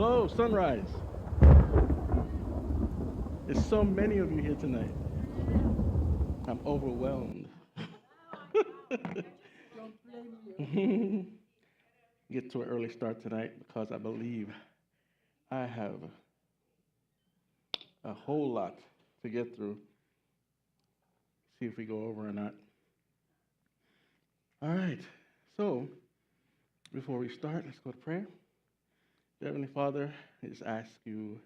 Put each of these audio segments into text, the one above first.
Hello, Sunrise. There's so many of you here tonight. I'm overwhelmed. Get to an early start tonight because I believe I have a whole lot to get through. See if we go over or not. All right. So, before we start, let's go to prayer. Heavenly Father, I just ask you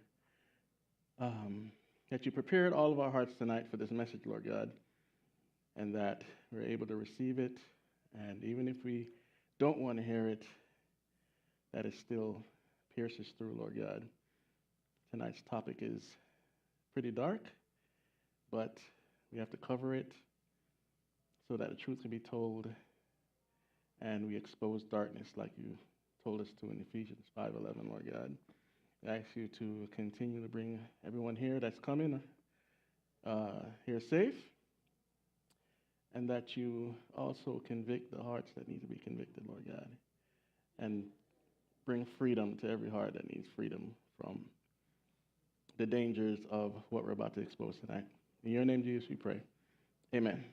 that you prepared all of our hearts tonight for this message, Lord God, and that we're able to receive it. And even if we don't want to hear it, that it still pierces through, Lord God. Tonight's topic is pretty dark, but we have to cover it so that the truth can be told, and we expose darkness like you told us to in Ephesians 5:11, Lord God. I ask you to continue to bring everyone here that's coming here safe, and that you also convict the hearts that need to be convicted, Lord God, and bring freedom to every heart that needs freedom from the dangers of what we're about to expose tonight. In your name, Jesus, we pray. Amen.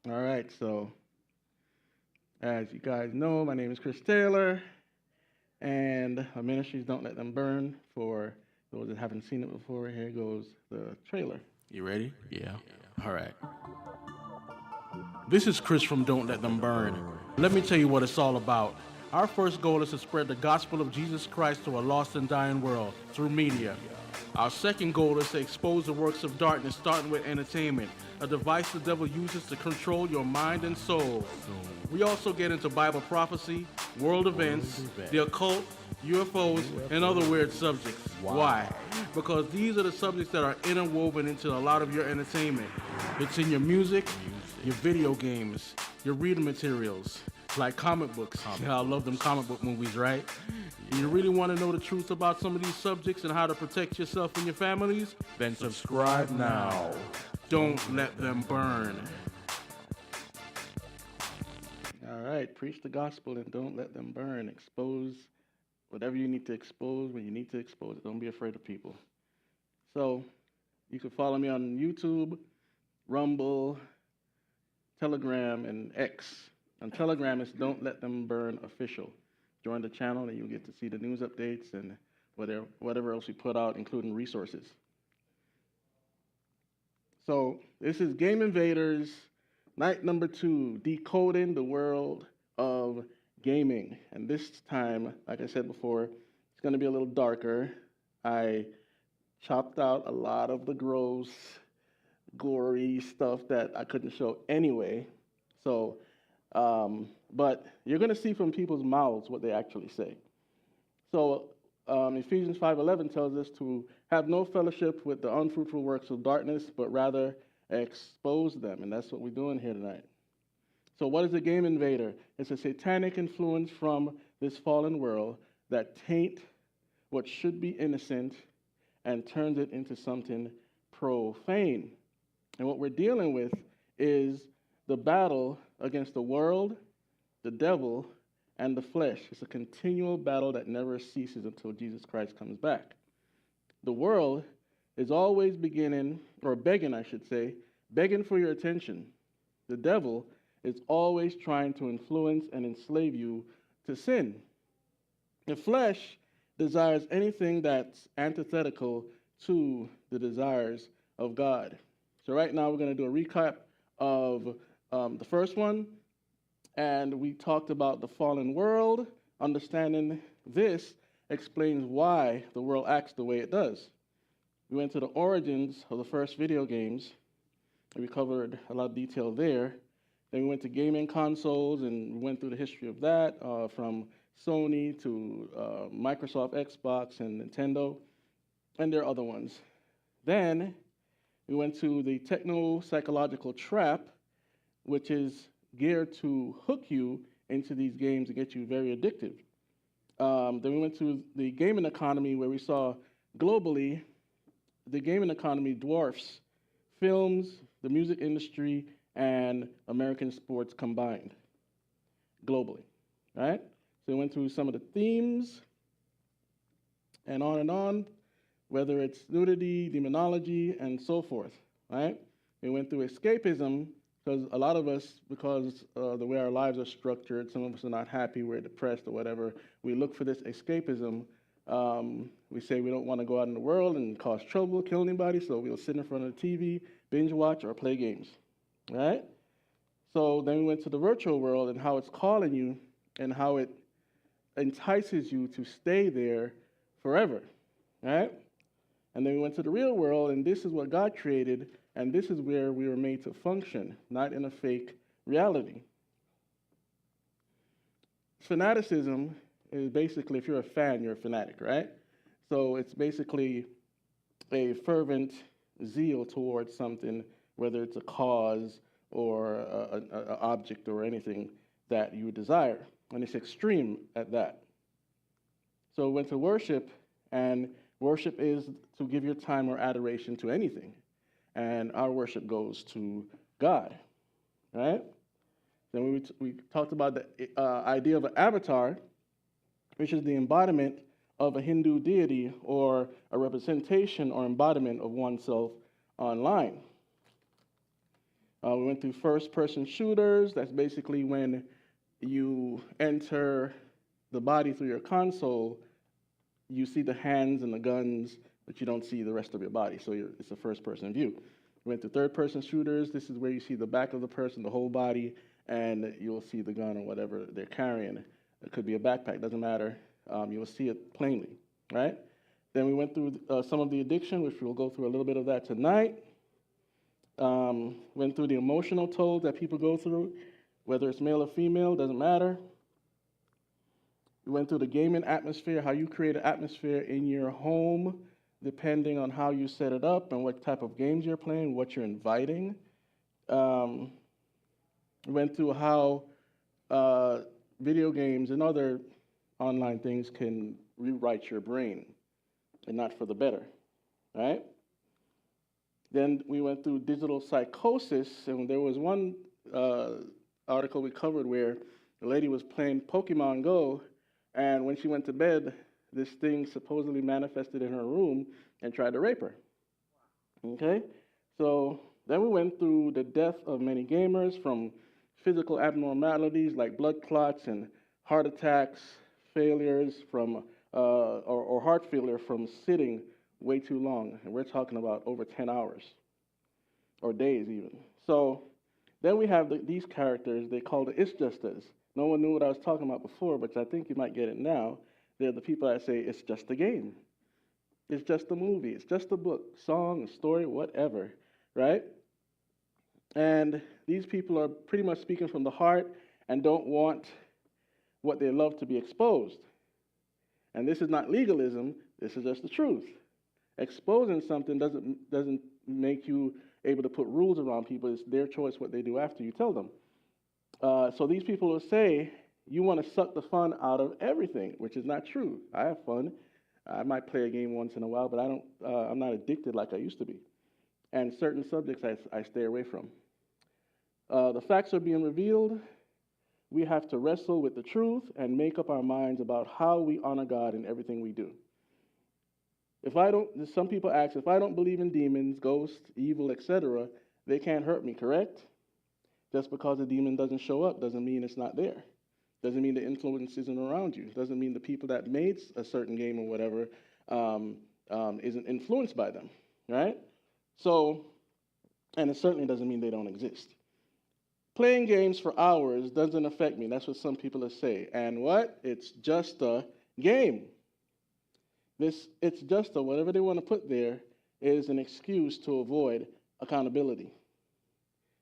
All right, so as you guys know, my name is Chris Taylor, and our ministries Don't Let Them Burn. For those that haven't seen it before, here goes the trailer. You ready? Yeah. All right. This is Chris from Don't Let Them Burn. Let me tell you what it's all about. Our first goal is to spread the gospel of Jesus Christ to a lost and dying world through media. Our second goal is to expose the works of darkness, starting with entertainment, a device the devil uses to control your mind and soul. We also get into Bible prophecy, world events, the occult, UFOs, and other weird subjects. Why? Because these are the subjects that are interwoven into a lot of your entertainment. It's in your music, your video games, your reading materials, like comic books. Yeah, I love them comic book movies, right? You really want to know the truth about some of these subjects and how to protect yourself and your families? Then subscribe now. Don't let them burn. All right, preach the gospel and don't let them burn. Expose whatever you need to expose when you need to expose it. Don't be afraid of people. So you can follow me on YouTube, Rumble, Telegram, and X. On Telegram, it's Don't Let Them Burn Official. Join the channel and you'll get to see the news updates and whatever else we put out, including resources. So this is Game Invaders, night number 2, Decoding the World of Gaming. And this time, like I said before, it's going to be a little darker. I chopped out a lot of the gross, gory stuff that I couldn't show anyway. So, but you're going to see from people's mouths what they actually say. So Ephesians 5:11 tells us to have no fellowship with the unfruitful works of darkness, but rather expose them. And that's what we're doing here tonight. So what is a game invader? It's a satanic influence from this fallen world that taint what should be innocent and turns it into something profane. And what we're dealing with is the battle against the world, the devil, and the flesh. It's a continual battle that never ceases until Jesus Christ comes back. The world is always beginning, or begging, I should say, begging for your attention. The devil is always trying to influence and enslave you to sin. The flesh desires anything that's antithetical to the desires of God. So right now we're going to do a recap of the first one, and we talked about the fallen world. Understanding this explains why the world acts the way it does. We went to the origins of the first video games, and we covered a lot of detail there. Then we went to gaming consoles, and we went through the history of that, from Sony to Microsoft, Xbox, and Nintendo, and there are other ones. Then we went to the techno-psychological trap, which is geared to hook you into these games and get you very addictive. Then we went to the gaming economy, where we saw globally the gaming economy dwarfs films, the music industry, and American sports combined globally, right? So we went through some of the themes and on, whether it's nudity, demonology, and so forth, right? We went through escapism, because a lot of us, because the way our lives are structured, some of us are not happy, we're depressed or whatever, we look for this escapism. We say we don't want to go out in the world and cause trouble, kill anybody, so we'll sit in front of the TV, binge watch, or play games, right? So then we went to the virtual world and how it's calling you and how it entices you to stay there forever, right? And then we went to the real world, and this is what God created, and this is where we were made to function, not in a fake reality. Fanaticism is basically, if you're a fan, you're a fanatic, right? So it's basically a fervent zeal towards something, whether it's a cause or an object or anything that you desire. And it's extreme at that. So we went to worship, and worship is to give your time or adoration to anything. And our worship goes to God, right? Then we talked about the idea of an avatar, which is the embodiment of a Hindu deity or a representation or embodiment of oneself online. We went through first-person shooters. That's basically when you enter the body through your console, you see the hands and the guns, but you don't see the rest of your body. So it's a first-person view. We went to third-person shooters. This is where you see the back of the person, the whole body, and you'll see the gun or whatever they're carrying. It could be a backpack, doesn't matter. You'll see it plainly, right? Then we went through some of the addiction, which we'll go through a little bit of that tonight. Went through the emotional toll that people go through, whether it's male or female, doesn't matter. We went through the gaming atmosphere, how you create an atmosphere in your home, depending on how you set it up and what type of games you're playing, what you're inviting. We went through how video games and other online things can rewrite your brain, and not for the better, right? Then we went through digital psychosis, and there was one article we covered where the lady was playing Pokemon Go, and when she went to bed, this thing supposedly manifested in her room and tried to rape her. Okay? So then we went through the death of many gamers, from physical abnormalities like blood clots and heart attacks, failures from, or heart failure from sitting way too long. And we're talking about over 10 hours, or days even. So then we have these characters, they call the It's Justas. No one knew what I was talking about before, but I think you might get it now. They're the people that say, it's just a game. It's just a movie. It's just a book, song, a story, whatever, right? And these people are pretty much speaking from the heart and don't want what they love to be exposed. And this is not legalism. This is just the truth. Exposing something doesn't make you able to put rules around people. It's their choice what they do after you tell them. So these people will say, you want to suck the fun out of everything, which is not true. I have fun. I might play a game once in a while, but I'm not addicted like I used to be. And certain subjects I stay away from. The facts are being revealed. We have to wrestle with the truth and make up our minds about how we honor God in everything we do. Some people ask, if I don't believe in demons, ghosts, evil, etc., they can't hurt me, correct? Just because a demon doesn't show up doesn't mean it's not there. Doesn't mean the influence isn't around you. Doesn't mean the people that made a certain game or whatever isn't influenced by them, right? So, and it certainly doesn't mean they don't exist. Playing games for hours doesn't affect me. That's what some people say. And what? It's just a game. It's just a, whatever they want to put there is an excuse to avoid accountability.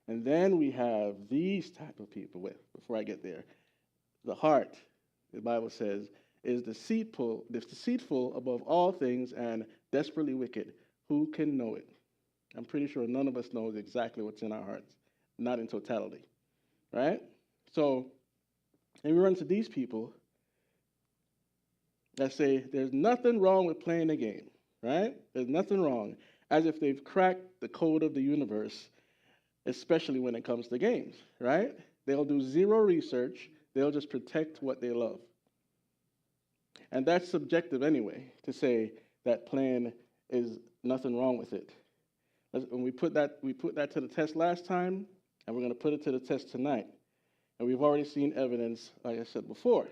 And then we have these type of people before I get there. The heart, the Bible says, is deceitful above all things and desperately wicked. Who can know it? I'm pretty sure none of us knows exactly what's in our hearts, not in totality, right? So, and we run into these people that say there's nothing wrong with playing a game, right? There's nothing wrong, as if they've cracked the code of the universe, especially when it comes to games, right? They'll do zero research. They'll just protect what they love. And that's subjective anyway, to say that playing is nothing wrong with it. When we put that to the test last time, and we're going to put it to the test tonight. And we've already seen evidence, like I said before.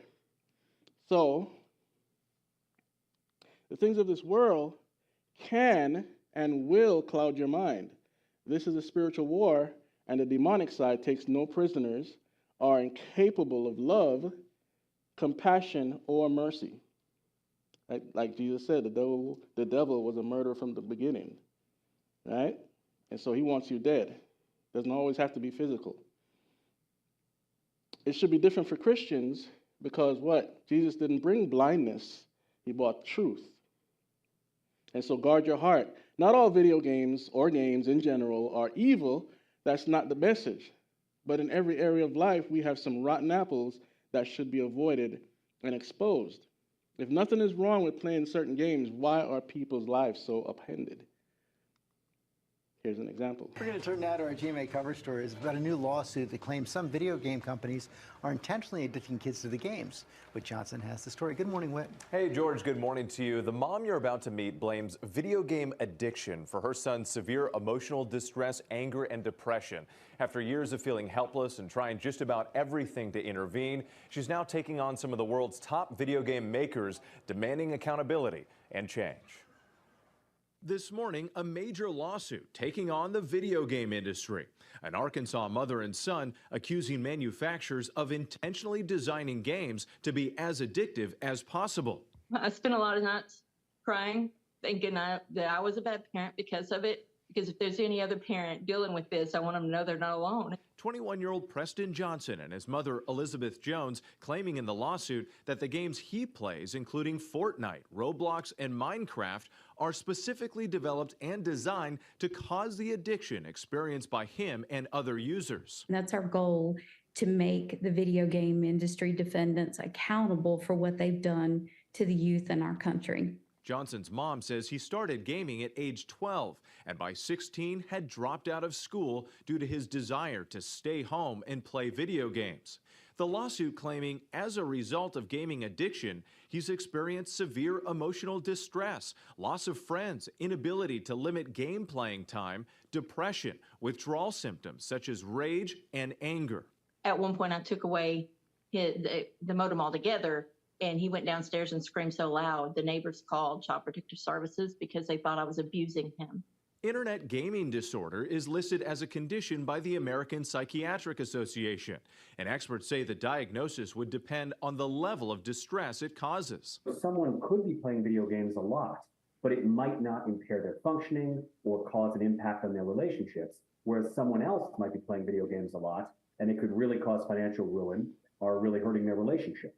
So, the things of this world can and will cloud your mind. This is a spiritual war, and the demonic side takes no prisoners, are incapable of love, compassion, or mercy. Like Jesus said, the devil was a murderer from the beginning, right? And so he wants you dead. Doesn't always have to be physical. It should be different for Christians because what? Jesus didn't bring blindness. He brought truth. And so guard your heart. Not all video games or games in general are evil. That's not the message. But in every area of life, we have some rotten apples that should be avoided and exposed. If nothing is wrong with playing certain games, why are people's lives so upended? Here's an example. We're going to turn now to our GMA cover story. It's about a new lawsuit that claims some video game companies are intentionally addicting kids to the games. Whit Johnson has the story. Good morning, Whit. Hey, George, good morning to you. The mom you're about to meet blames video game addiction for her son's severe emotional distress, anger, and depression. After years of feeling helpless and trying just about everything to intervene, she's now taking on some of the world's top video game makers, demanding accountability and change. This morning, a major lawsuit taking on the video game industry. An Arkansas mother and son accusing manufacturers of intentionally designing games to be as addictive as possible. I spent a lot of nights crying, thinking that I was a bad parent because of it. Because if there's any other parent dealing with this, I want them to know they're not alone. 21-year-old Preston Johnson and his mother Elizabeth Jones claiming in the lawsuit that the games he plays, including Fortnite, Roblox, and Minecraft, are specifically developed and designed to cause the addiction experienced by him and other users. That's our goal, to make the video game industry defendants accountable for what they've done to the youth in our country. Johnson's mom says he started gaming at age 12 and by 16 had dropped out of school due to his desire to stay home and play video games. The lawsuit claiming as a result of gaming addiction, he's experienced severe emotional distress, loss of friends, inability to limit game playing time, depression, withdrawal symptoms such as rage and anger. At one point, I took away the modem altogether, and he went downstairs and screamed so loud, the neighbors called Child Protective Services because they thought I was abusing him. Internet gaming disorder is listed as a condition by the American Psychiatric Association, and experts say the diagnosis would depend on the level of distress it causes. Someone could be playing video games a lot, but it might not impair their functioning or cause an impact on their relationships, whereas someone else might be playing video games a lot, and it could really cause financial ruin or really hurting their relationships.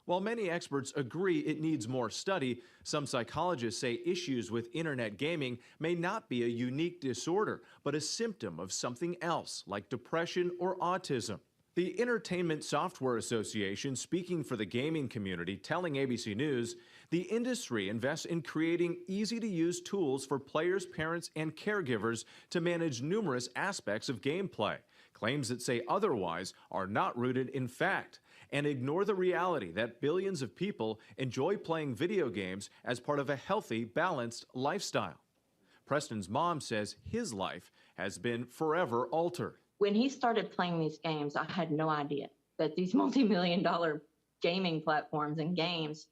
While many experts agree it needs more study, some psychologists say issues with internet gaming may not be a unique disorder, but a symptom of something else, like depression or autism. The Entertainment Software Association, speaking for the gaming community, telling ABC News, the industry invests in creating easy-to-use tools for players, parents, and caregivers to manage numerous aspects of gameplay. Claims that say otherwise are not rooted in fact and ignore the reality that billions of people enjoy playing video games as part of a healthy, balanced lifestyle. Preston's mom says his life has been forever altered. When he started playing these games, I had no idea that these multi-million-dollar gaming platforms and games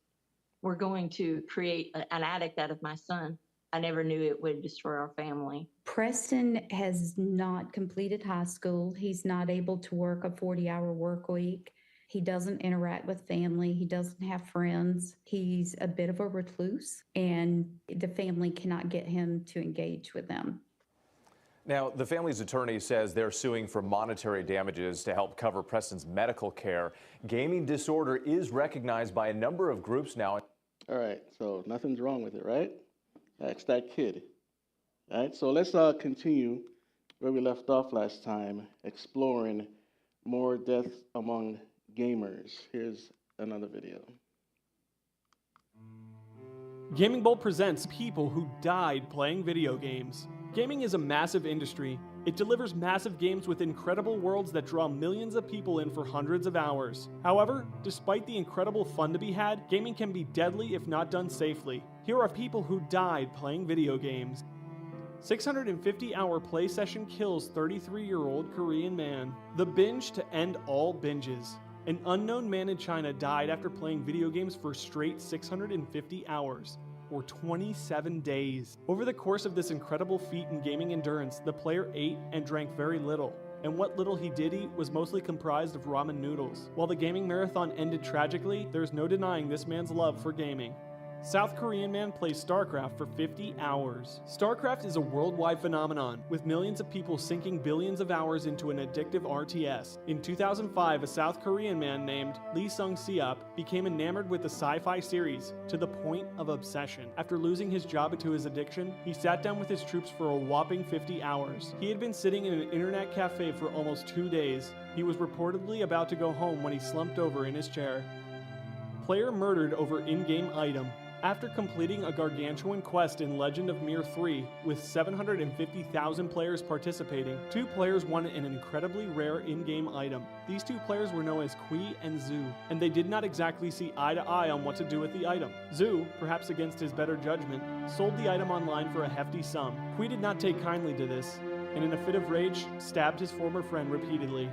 were going to create an addict out of my son. I never knew it would destroy our family. Preston has not completed high school. He's not able to work a 40-hour work week. He doesn't interact with family. He doesn't have friends. He's a bit of a recluse, and the family cannot get him to engage with them. Now, the family's attorney says they're suing for monetary damages to help cover Preston's medical care. Gaming disorder is recognized by a number of groups now. All right, so nothing's wrong with it, right? Ask that kid. All right, so let's continue where we left off last time, exploring more deaths among gamers. Here's another video. Gaming Bolt presents people who died playing video games. Gaming is a massive industry, It delivers massive games with incredible worlds that draw millions of people in for hundreds of hours. However, despite the incredible fun to be had, gaming can be deadly if not done safely. Here are people who died playing video games. 650-hour play session kills 33-year-old Korean man. The binge to end all binges. An unknown man in China died after playing video games for straight 650 hours, or 27 days. Over the course of this incredible feat in gaming endurance, the player ate and drank very little, and what little he did eat was mostly comprised of ramen noodles. While the gaming marathon ended tragically, there's no denying this man's love for gaming. South Korean man plays StarCraft for 50 hours. StarCraft is a worldwide phenomenon, with millions of people sinking billions of hours into an addictive RTS. In 2005, a South Korean man named Lee Sung-seop became enamored with the sci-fi series to the point of obsession. After losing his job to his addiction, he sat down with his troops for a whopping 50 hours. He had been sitting in an internet cafe for almost 2 days. He was reportedly about to go home when he slumped over in his chair. Player murdered over in-game item. After completing a gargantuan quest in Legend of Mir 3 with 750,000 players participating, 2 players won an incredibly rare in-game item. These 2 players were known as Kui and Zhu, and they did not exactly see eye to eye on what to do with the item. Zhu, perhaps against his better judgment, sold the item online for a hefty sum. Kui did not take kindly to this, and in a fit of rage, stabbed his former friend repeatedly.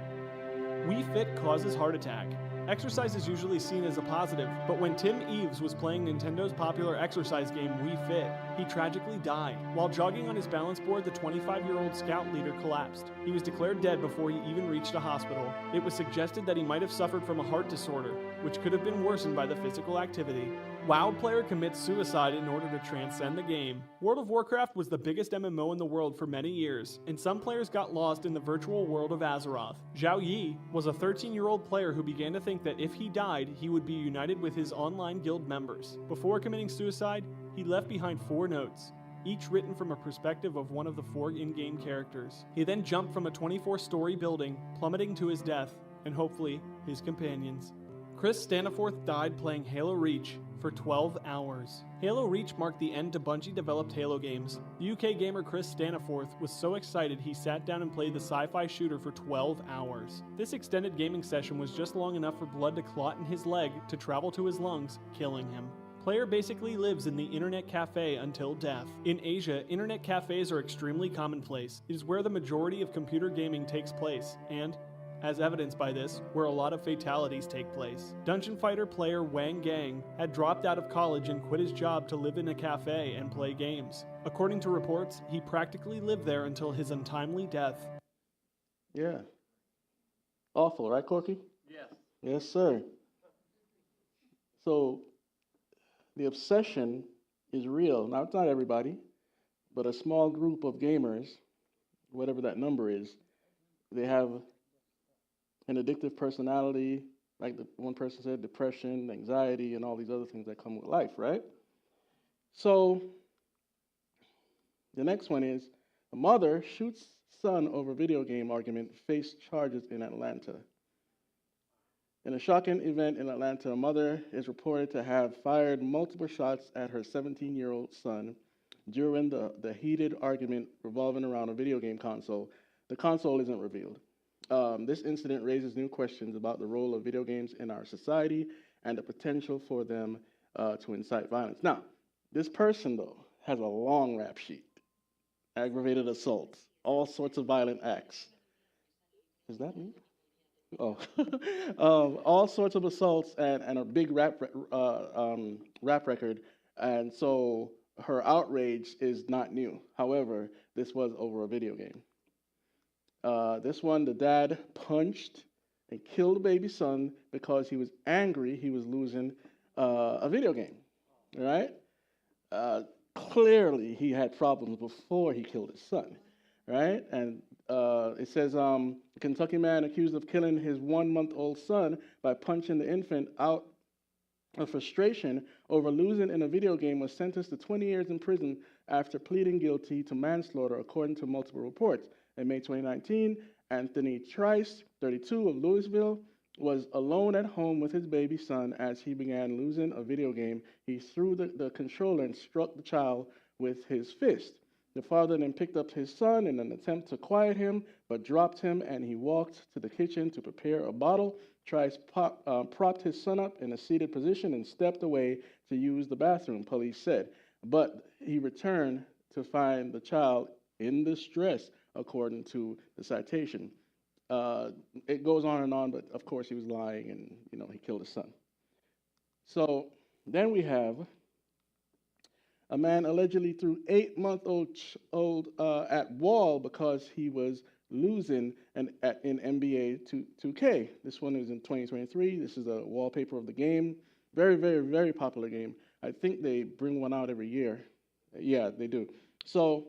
Wii Fit causes heart attack. Exercise is usually seen as a positive, but when Tim Eves was playing Nintendo's popular exercise game Wii Fit, he tragically died. While jogging on his balance board, the 25-year-old scout leader collapsed. He was declared dead before he even reached a hospital. It was suggested that he might have suffered from a heart disorder, which could have been worsened by the physical activity. WoW player commits suicide in order to transcend the game. World of Warcraft was the biggest MMO in the world for many years, and some players got lost in the virtual world of Azeroth. Zhao Yi was a 13-year-old player who began to think that if he died, he would be united with his online guild members. Before committing suicide, he left behind 4 notes, each written from a perspective of one of the 4 in-game characters. He then jumped from a 24-story building, plummeting to his death, and hopefully, his companions. Chris Staniforth died playing Halo Reach for 12 hours. Halo Reach marked the end to Bungie-developed Halo games. The UK gamer Chris Staniforth was so excited he sat down and played the sci-fi shooter for 12 hours. This extended gaming session was just long enough for blood to clot in his leg to travel to his lungs, killing him. Player basically lives in the internet cafe until death. In Asia, internet cafes are extremely commonplace. It is where the majority of computer gaming takes place, and as evidenced by this, where a lot of fatalities take place. Dungeon Fighter player Wang Gang had dropped out of college and quit his job to live in a cafe and play games. According to reports, he practically lived there until his untimely death. Yeah. Awful, right, Corky? Yes. Yes, sir. So, the obsession is real. Now, it's not everybody, but a small group of gamers, whatever that number is, they have an addictive personality, like the one person said, depression, anxiety, and all these other things that come with life, right? So the next one is a mother shoots son over video game argument, faced charges in Atlanta. In a shocking event in Atlanta, a mother is reported to have fired multiple shots at her 17-year-old son during the heated argument revolving around a video game console. The console isn't revealed. This incident raises new questions about the role of video games in our society and the potential for them to incite violence. Now, this person, though, has a long rap sheet. Aggravated assault, all sorts of violent acts. Is that me? Oh. All sorts of assaults and a big rap record. And so her outrage is not new. However, this was over a video game. This one, the dad punched and killed the baby son because he was angry he was losing a video game, right? Clearly, he had problems before he killed his son, right? And it says, a Kentucky man accused of killing his 1-month-old son by punching the infant out of frustration over losing in a video game was sentenced to 20 years in prison after pleading guilty to manslaughter, according to multiple reports. In May 2019, Anthony Trice, 32, of Louisville, was alone at home with his baby son as he began losing a video game. He threw the controller and struck the child with his fist. The father then picked up his son in an attempt to quiet him, but dropped him, and he walked to the kitchen to prepare a bottle. Propped his son up in a seated position and stepped away to use the bathroom, police said. But he returned to find the child in distress, according to the citation. It goes on, but of course he was lying, and he killed his son. So then we have a man allegedly threw 8-month-old at wall because he was losing in NBA 2K. This one is in 2023. This is a wallpaper of the game. Very, very, very popular game. I think they bring one out every year. Yeah, they do. So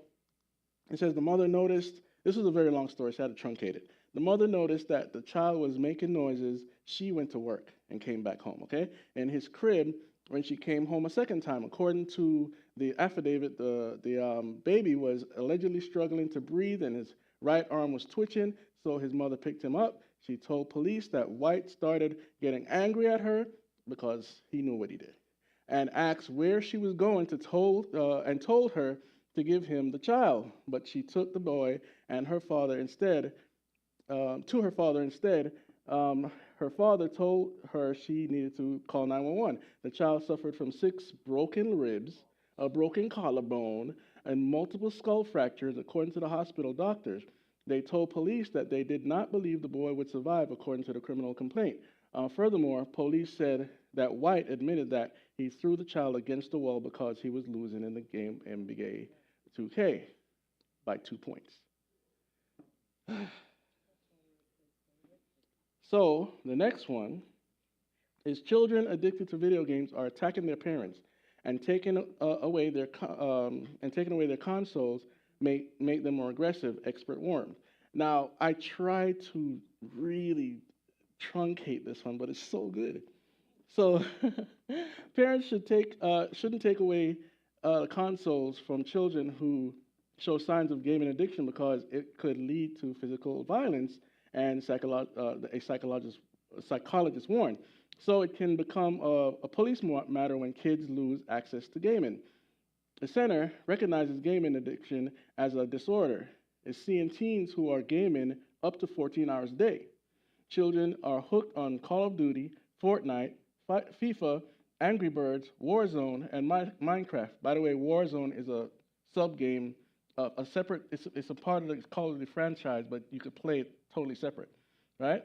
it says the mother noticed, this was a very long story, so I had to truncate it. The mother noticed that the child was making noises. She went to work and came back home, okay? In his crib, when she came home a second time, according to the affidavit, the baby was allegedly struggling to breathe and his right arm was twitching, so his mother picked him up. She told police that White started getting angry at her because he knew what he did, and asked where she was going and told her to give him the child. But she took the boy and her father instead, to her father instead. Her father told her she needed to call 911. The child suffered from 6 broken ribs, a broken collarbone, and multiple skull fractures, according to the hospital doctors. They told police that they did not believe the boy would survive, according to the criminal complaint. Furthermore, police said that White admitted that he threw the child against the wall because he was losing in the game NBA 2K by 2 points. So the next one is children addicted to video games are attacking their parents and taking away their consoles make them more aggressive, expert warned. Now, I try to really truncate this one, but it's so good. So parents shouldn't take away consoles from children who show signs of gaming addiction because it could lead to physical violence, and a psychologist warned. So it can become a police matter when kids lose access to gaming. The center recognizes gaming addiction as a disorder. It's seeing teens who are gaming up to 14 hours a day. Children are hooked on Call of Duty, Fortnite, FIFA, Angry Birds, Warzone, and Minecraft. By the way, Warzone is a sub-game, it's a part of the Call of Duty franchise, but you could play it totally separate, right?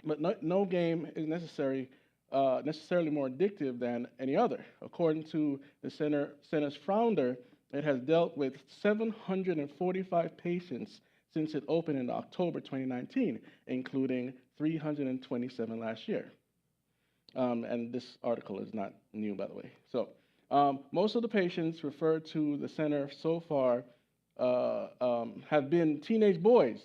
But no game is necessarily more addictive than any other. According to the center's founder, it has dealt with 745 patients since it opened in October 2019, including 327 last year. And this article is not new, by the way. So most of the patients referred to the center so far have been teenage boys,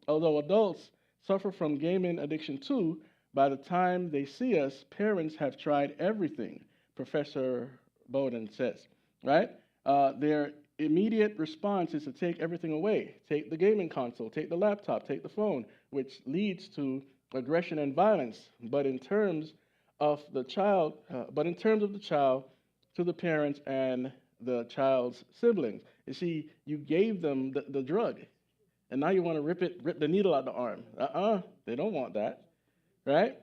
although adults suffer from gaming addiction too. By the time they see us, parents have tried everything, Professor Bowden says, right? Their immediate response is to take everything away. Take the gaming console, take the laptop, take the phone, which leads to aggression and violence. But in terms of the child, to the parents and the child's siblings. You see, you gave them the drug, and now you want to rip the needle out the arm. They don't want that, right?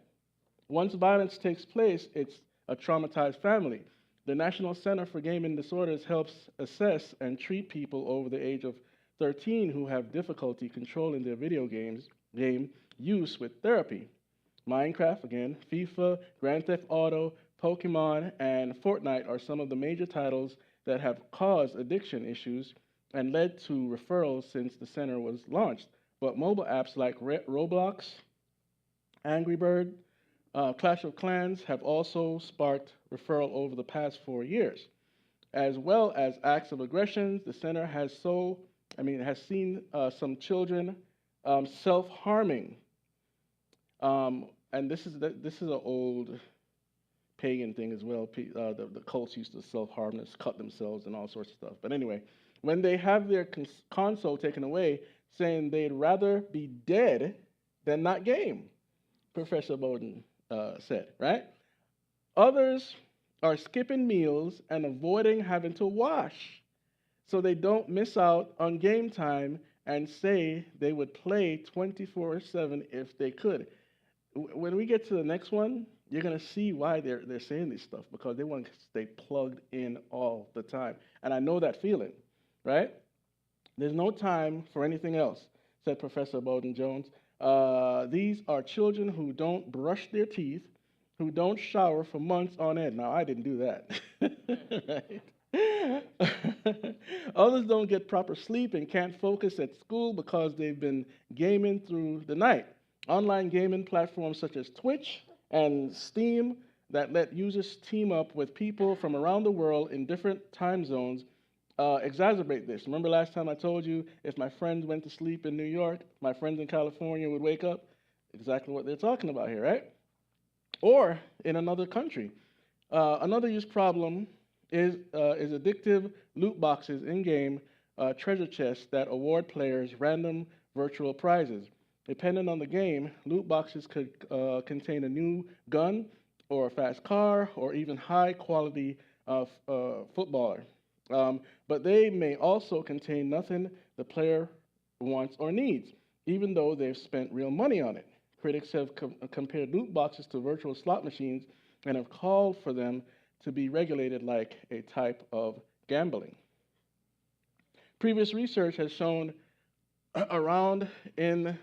Once violence takes place, it's a traumatized family. The National Center for Gaming Disorders helps assess and treat people over the age of 13 who have difficulty controlling their video game use with therapy. Minecraft, again, FIFA, Grand Theft Auto, Pokémon, and Fortnite are some of the major titles that have caused addiction issues and led to referrals since the center was launched. But mobile apps like Roblox, Angry Bird, Clash of Clans have also sparked referral over the past 4 years. As well as acts of aggression, the center has seen some children self-harming. And this is an old pagan thing as well. The cults used to self-harm, cut themselves, and all sorts of stuff. But anyway, when they have their console taken away, saying they'd rather be dead than not game, Professor Bowden said, right? Others are skipping meals and avoiding having to wash. so they don't miss out on game time and say they would play 24/7 if they could. When we get to the next one, you're gonna see why they're saying this stuff, because they want to stay plugged in all the time. And I know that feeling, right? There's no time for anything else, said Professor Bowden Jones. These are children who don't brush their teeth, who don't shower for months on end. Now, I didn't do that. Right? Others don't get proper sleep and can't focus at school because they've been gaming through the night. Online gaming platforms such as Twitch and Steam that let users team up with people from around the world in different time zones exacerbate this. Remember last time I told you if my friends went to sleep in New York, my friends in California would wake up? Exactly what they're talking about here, right? Or in another country. Another use problem is addictive loot boxes in-game treasure chests that award players random virtual prizes. Depending on the game, loot boxes could contain a new gun or a fast car or even high-quality footballer. But they may also contain nothing the player wants or needs, even though they've spent real money on it. Critics have compared loot boxes to virtual slot machines and have called for them to be regulated like a type of gambling. Previous research has shown around in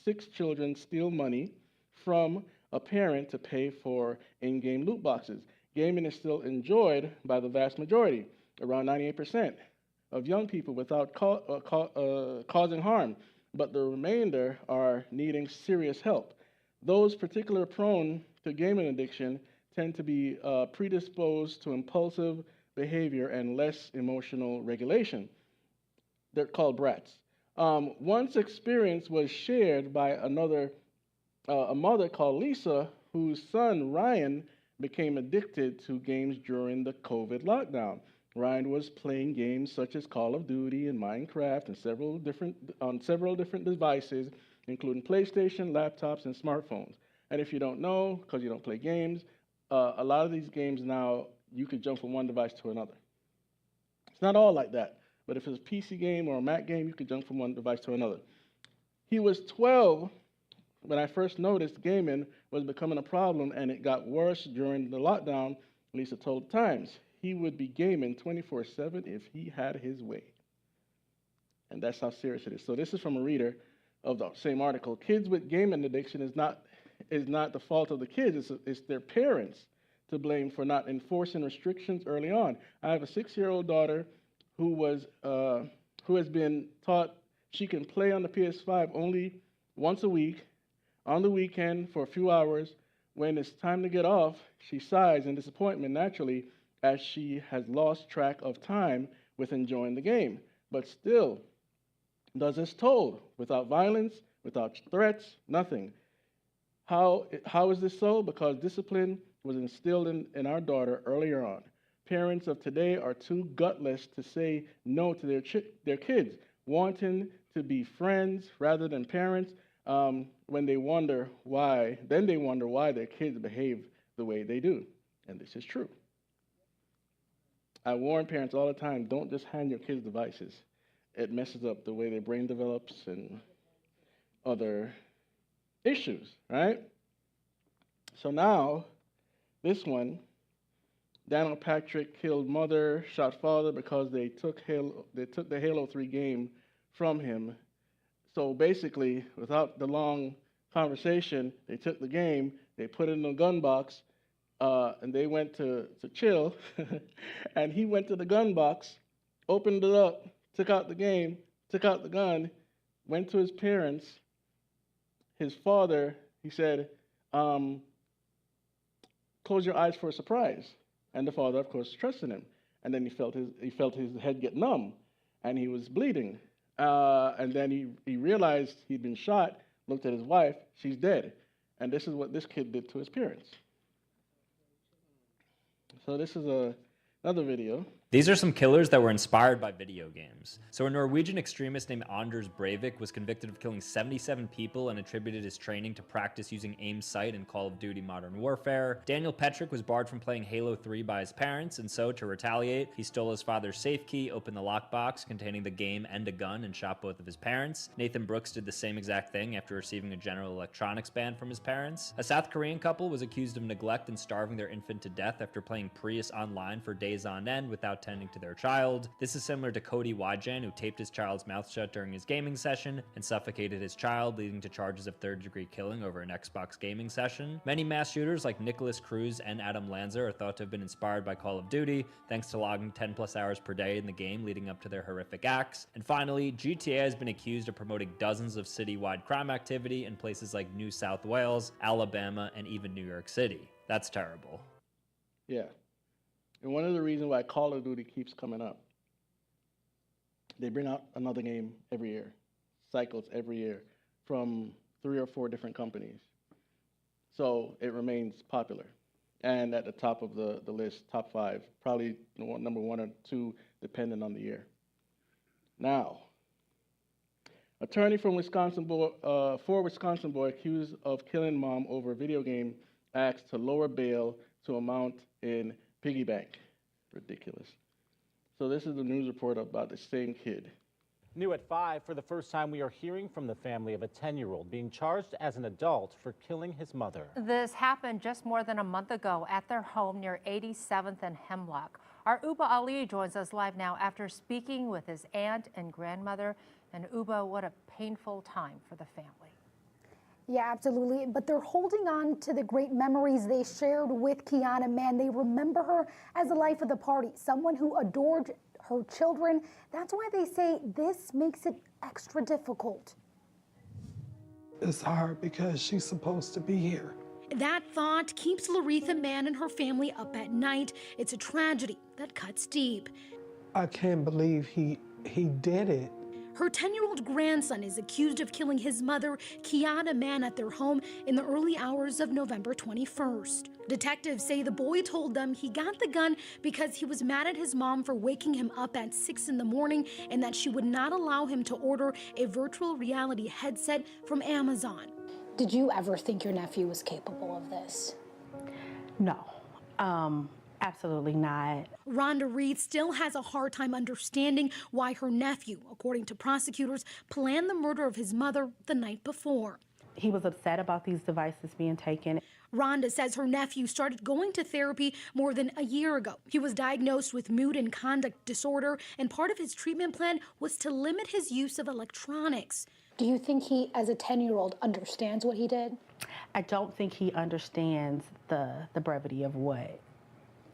6 children steal money from a parent to pay for in-game loot boxes. Gaming is still enjoyed by the vast majority, around 98% of young people without causing harm, but the remainder are needing serious help. Those particularly prone to gaming addiction tend to be predisposed to impulsive behavior and less emotional regulation. They're called brats. One's experience was shared by a mother called Lisa, whose son Ryan became addicted to games during the COVID lockdown. Ryan was playing games such as Call of Duty and Minecraft and on several different devices, including PlayStation, laptops, and smartphones. And if you don't know, because you don't play games, a lot of these games now, you could jump from one device to another. It's not all like that, but if it's a PC game or a Mac game, you could jump from one device to another. He was 12 when I first noticed gaming was becoming a problem, and it got worse during the lockdown. Lisa told Times he would be gaming 24/7 if he had his way. And that's how serious it is. So this is from a reader of the same article. Kids with gaming addiction is not the fault of the kids. It's their parents to blame for not enforcing restrictions early on. I have a 6-year-old daughter who has been taught she can play on the PS5 only once a week, on the weekend for a few hours. When it's time to get off, she sighs in disappointment naturally, as she has lost track of time with enjoying the game, but still does as told, without violence, without threats, nothing. How is this so? Because discipline was instilled in our daughter earlier on. Parents of today are too gutless to say no to their kids, wanting to be friends rather than parents. When they wonder why, their kids behave the way they do, and this is true. I warn parents all the time, don't just hand your kids devices. It messes up the way their brain develops and other issues, right? So now, this one, Daniel Patrick killed mother, shot father because they took the Halo 3 game from him. So basically, without the long conversation, they took the game, they put it in a gun box, and they went to chill, and he went to the gun box, opened it up, took out the game, took out the gun, went to his parents. His father, he said, close your eyes for a surprise. And the father, of course, trusted him. And then he felt his head get numb, and he was bleeding. And then he realized he'd been shot, looked at his wife, she's dead. And this is what this kid did to his parents. So this is another video. These are some killers that were inspired by video games. So a Norwegian extremist named Anders Breivik was convicted of killing 77 people and attributed his training to practice using aim sight in Call of Duty Modern Warfare. Daniel Petrick was barred from playing Halo 3 by his parents, and so, to retaliate, he stole his father's safe key, opened the lockbox containing the game and a gun, and shot both of his parents. Nathan Brooks did the same exact thing after receiving a General Electronics ban from his parents. A South Korean couple was accused of neglect and starving their infant to death after playing Prius online for days on end without tending to their child. This is similar to Cody Wajan, who taped his child's mouth shut during his gaming session and suffocated his child, leading to charges of third-degree killing over an Xbox gaming session. Many mass shooters like Nicholas Cruz and Adam Lanza are thought to have been inspired by Call of Duty, thanks to logging 10+ hours per day in the game leading up to their horrific acts. And finally, GTA has been accused of promoting dozens of citywide crime activity in places like New South Wales, Alabama, and even New York City. That's terrible. Yeah. And one of the reasons why Call of Duty keeps coming up, they bring out another game every year, cycles every year, from 3 or 4 different companies. So it remains popular. And at the top of the list, top 5, probably number 1 or 2, depending on the year. Now, attorney from Wisconsin boy accused of killing mom over video game asked to lower bail to amount in piggy bank. Ridiculous. So this is the news report about the same kid. New at 5, for the first time, we are hearing from the family of a 10-year-old being charged as an adult for killing his mother. This happened just more than a month ago at their home near 87th and Hemlock. Our Uba Ali joins us live now after speaking with his aunt and grandmother. And Uba, what a painful time for the family. Yeah, absolutely. But they're holding on to the great memories they shared with Kiana. Man, they remember her as the life of the party, someone who adored her children. That's why they say this makes it extra difficult. It's hard because she's supposed to be here. That thought keeps Laretha Mann and her family up at night. It's a tragedy that cuts deep. I can't believe he did it. Her 10-year-old grandson is accused of killing his mother, Kiana Mann, at their home in the early hours of November 21st. Detectives say the boy told them he got the gun because he was mad at his mom for waking him up at 6 in the morning and that she would not allow him to order a virtual reality headset from Amazon. Did you ever think your nephew was capable of this? No. Absolutely not. Rhonda Reed still has a hard time understanding why her nephew, according to prosecutors, planned the murder of his mother the night before. He was upset about these devices being taken. Rhonda says her nephew started going to therapy more than a year ago. He was diagnosed with mood and conduct disorder, and part of his treatment plan was to limit his use of electronics. Do you think he, as a 10-year-old, understands what he did? I don't think he understands the brevity of what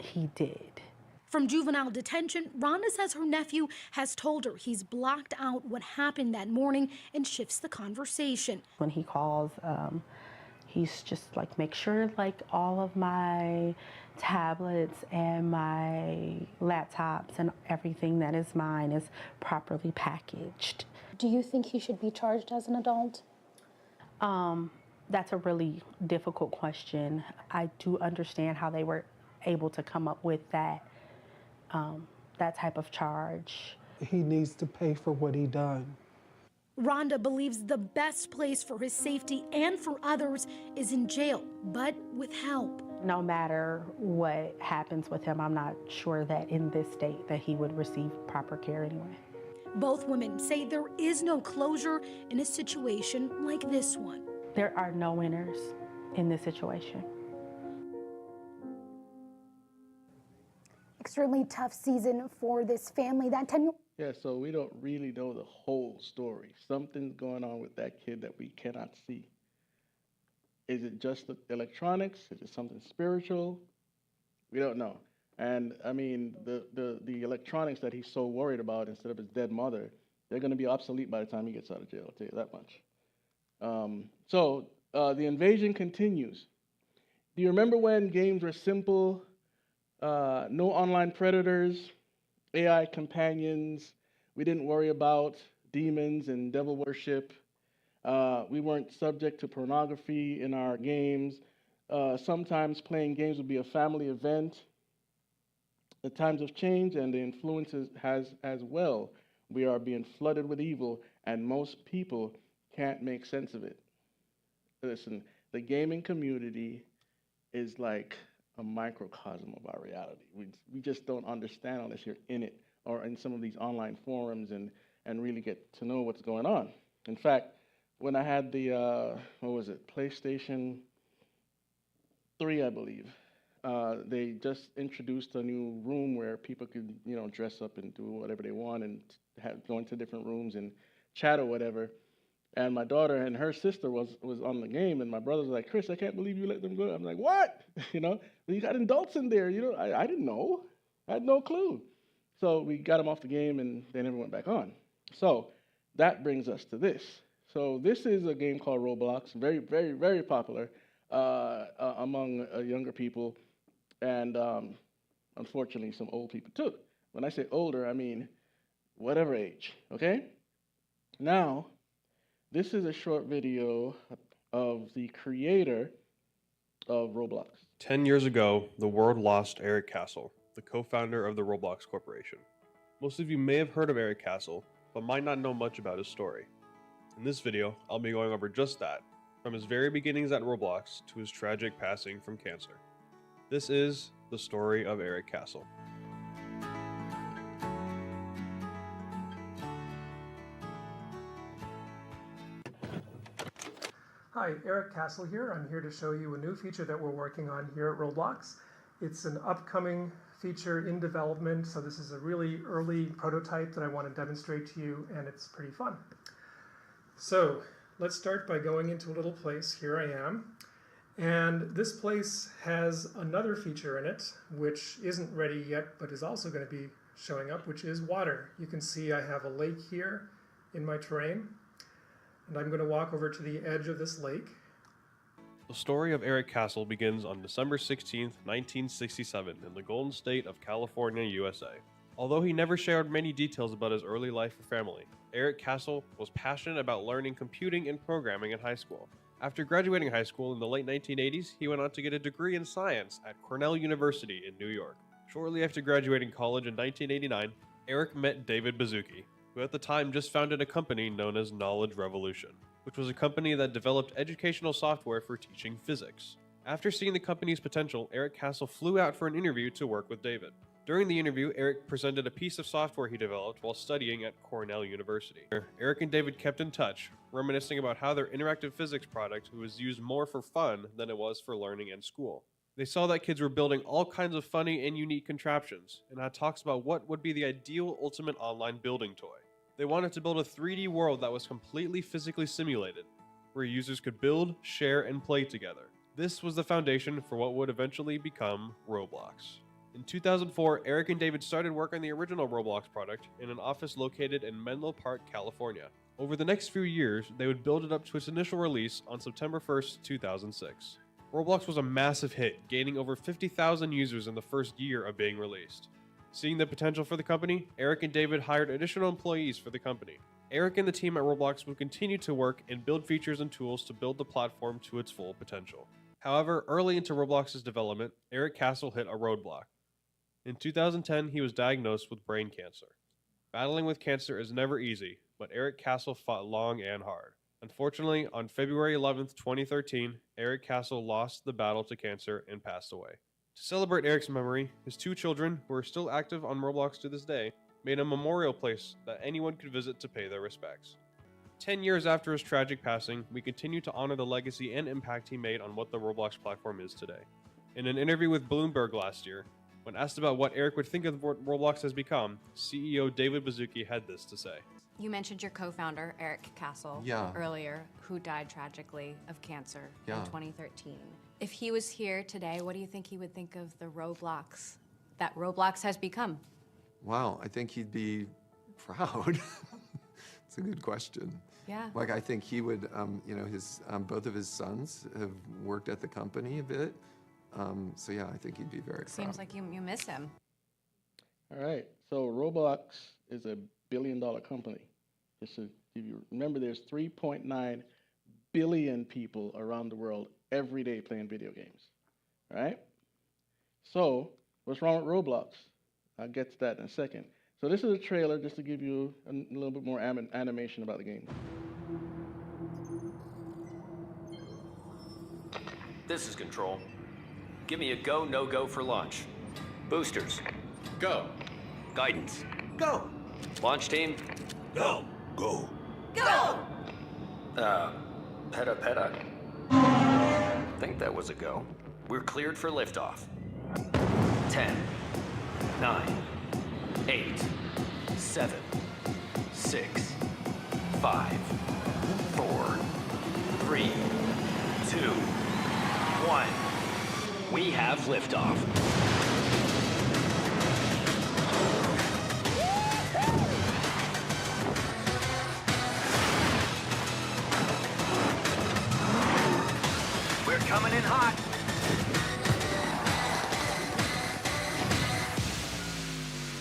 he did. From juvenile detention, Rhonda says her nephew has told her he's blocked out what happened that morning and shifts the conversation. When he calls, he's just like, make sure like all of my tablets and my laptops and everything that is mine is properly packaged. Do you think he should be charged as an adult? That's a really difficult question. I do understand how they were able to come up with that type of charge. He needs to pay for what he done. Rhonda believes the best place for his safety and for others is in jail, but with help. No matter what happens with him, I'm not sure that in this state that he would receive proper care anyway. Both women say there is no closure in a situation like this one. There are no winners in this situation. Extremely tough season for this family. That 10-year-old. Yeah, so we don't really know the whole story. Something's going on with that kid that we cannot see. Is it just the electronics? Is it something spiritual? We don't know. And I mean, the electronics that he's so worried about instead of his dead mother, they're going to be obsolete by the time he gets out of jail, I'll tell you that much. So the invasion continues. Do you remember when games were simple? No online predators, AI companions. We didn't worry about demons and devil worship. We weren't subject to pornography in our games. Sometimes playing games would be a family event. The times have changed and the influences has as well. We are being flooded with evil, and most people can't make sense of it. Listen, the gaming community is like a microcosm of our reality. We just don't understand unless you're in it or in some of these online forums and really get to know what's going on. In fact, when I had the, what was it, PlayStation 3, I believe, they just introduced a new room where people could, dress up and do whatever they want and go into different rooms and chat or whatever. And my daughter and her sister was on the game, and my brother was like, "Chris, I can't believe you let them go." I'm like, "What?" You got adults in there. I didn't know. I had no clue. So we got them off the game, and they never went back on. So that brings us to this. So this is a game called Roblox, very, very, very popular among younger people, and unfortunately some old people too. When I say older, I mean whatever age, okay? Now, this is a short video of the creator of Roblox. 10 years ago, the world lost Eric Castle, the co-founder of the Roblox Corporation. Most of you may have heard of Eric Castle, but might not know much about his story. In this video, I'll be going over just that, from his very beginnings at Roblox to his tragic passing from cancer. This is the story of Eric Castle. Hi, Eric Castle here. I'm here to show you a new feature that we're working on here at Roblox. It's an upcoming feature in development, so this is a really early prototype that I want to demonstrate to you, and it's pretty fun. So let's start by going into a little place. Here I am. And this place has another feature in it, which isn't ready yet, but is also going to be showing up, which is water. You can see I have a lake here in my terrain. And I'm going to walk over to the edge of this lake. The story of Eric Castle begins on December 16, 1967, in the Golden State of California, USA. Although he never shared many details about his early life or family, Eric Castle was passionate about learning computing and programming in high school. After graduating high school in the late 1980s, he went on to get a degree in science at Cornell University in New York. Shortly after graduating college in 1989, Eric met David Baszucki, who at the time just founded a company known as Knowledge Revolution, which was a company that developed educational software for teaching physics. After seeing the company's potential, Eric Castle flew out for an interview to work with David. During the interview, Eric presented a piece of software he developed while studying at Cornell University. Eric and David kept in touch, reminiscing about how their interactive physics product was used more for fun than it was for learning and school. They saw that kids were building all kinds of funny and unique contraptions, and had talks about what would be the ideal ultimate online building toy. They wanted to build a 3D world that was completely physically simulated, where users could build, share, and play together. This was the foundation for what would eventually become Roblox. In 2004, Eric and David started work on the original Roblox product in an office located in Menlo Park, California. Over the next few years, they would build it up to its initial release on September 1st, 2006. Roblox was a massive hit, gaining over 50,000 users in the first year of being released. Seeing the potential for the company, Eric and David hired additional employees for the company. Eric and the team at Roblox would continue to work and build features and tools to build the platform to its full potential. However, early into Roblox's development, Eric Castle hit a roadblock. In 2010, he was diagnosed with brain cancer. Battling with cancer is never easy, but Eric Castle fought long and hard. Unfortunately, on February 11, 2013, Eric Castle lost the battle to cancer and passed away. To celebrate Eric's memory, his two children, who are still active on Roblox to this day, made a memorial place that anyone could visit to pay their respects. 10 years after his tragic passing, we continue to honor the legacy and impact he made on what the Roblox platform is today. In an interview with Bloomberg last year, when asked about what Eric would think of what Roblox has become, CEO David Baszucki had this to say. You mentioned your co-founder, Eric Castle, earlier, who died tragically of cancer in 2013. If he was here today, what do you think he would think of the Roblox that Roblox has become? Wow, I think he'd be proud. It's a good question. Yeah. Like, I think he would, his both of his sons have worked at the company a bit. So yeah, I think he'd be very proud. Seems like you miss him. All right, so Roblox is a billion-dollar company. Just to give you, remember, there's 3.9 billion people around the world every day playing video games, right? So what's wrong with Roblox? I'll get to that in a second. So this is a trailer just to give you a little bit more animation about the game. This is Control. Give me a go, no-go for launch. Boosters. Go. Guidance. Go. Launch team. Go. Go. Go! Peta. Think that was a go. We're cleared for liftoff. 10, 9, 8, 7, 6, 5, 4, 3, 2, 1. We have liftoff. We're coming in hot.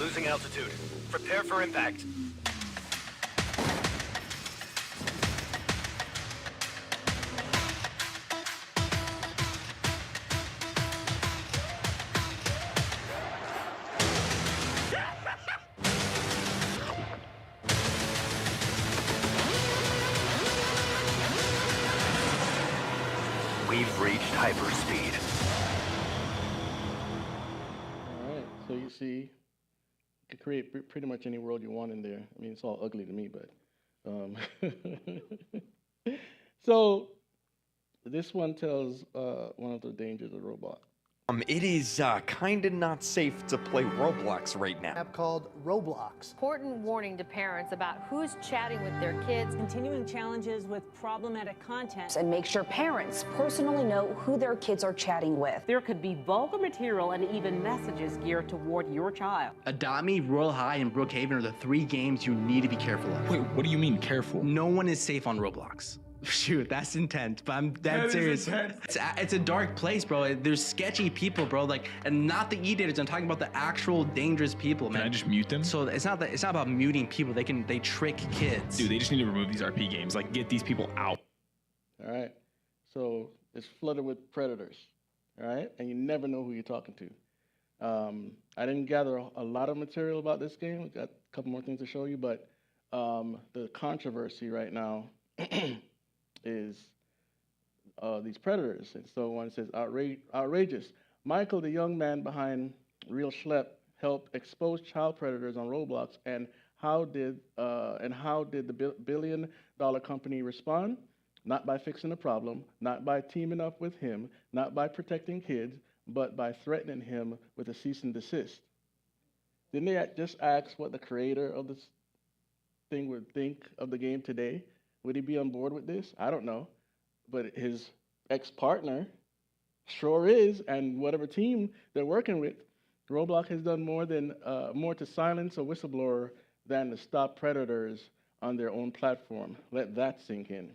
Losing altitude. Prepare for impact. We've reached hyperspeed. All right, so you see, you can create pretty much any world you want in there. I mean, it's all ugly to me, but so this one tells one of the dangers of Roblox. It is kind of not safe to play Roblox right now. App called Roblox. Important warning to parents about who's chatting with their kids. Continuing challenges with problematic content. And make sure parents personally know who their kids are chatting with. There could be vulgar material and even messages geared toward your child. Adopt Me, Royal High, and Brookhaven are the 3 games you need to be careful of. Wait, what do you mean careful? No one is safe on Roblox. Shoot, that's intense, but I'm dead serious. It's a dark place, bro. There's sketchy people, bro. Like, and not the e-daters. I'm talking about the actual dangerous people, man. Can I just mute them? So it's not about muting people. They trick kids. Dude, they just need to remove these RP games. Like, get these people out. All right, so it's flooded with predators. All right, and you never know who you're talking to. I didn't gather a lot of material about this game. We've got a couple more things to show you, but the controversy right now is these predators. And so one says, outrageous. Michael, the young man behind Real Schlep, helped expose child predators on Roblox. And how did the billion-dollar company respond? Not by fixing the problem, not by teaming up with him, not by protecting kids, but by threatening him with a cease and desist. Didn't they just ask what the creator of this thing would think of the game today? Would he be on board with this? I don't know. But his ex-partner sure is, and whatever team they're working with, Roblox has done more to silence a whistleblower than to stop predators on their own platform. Let that sink in.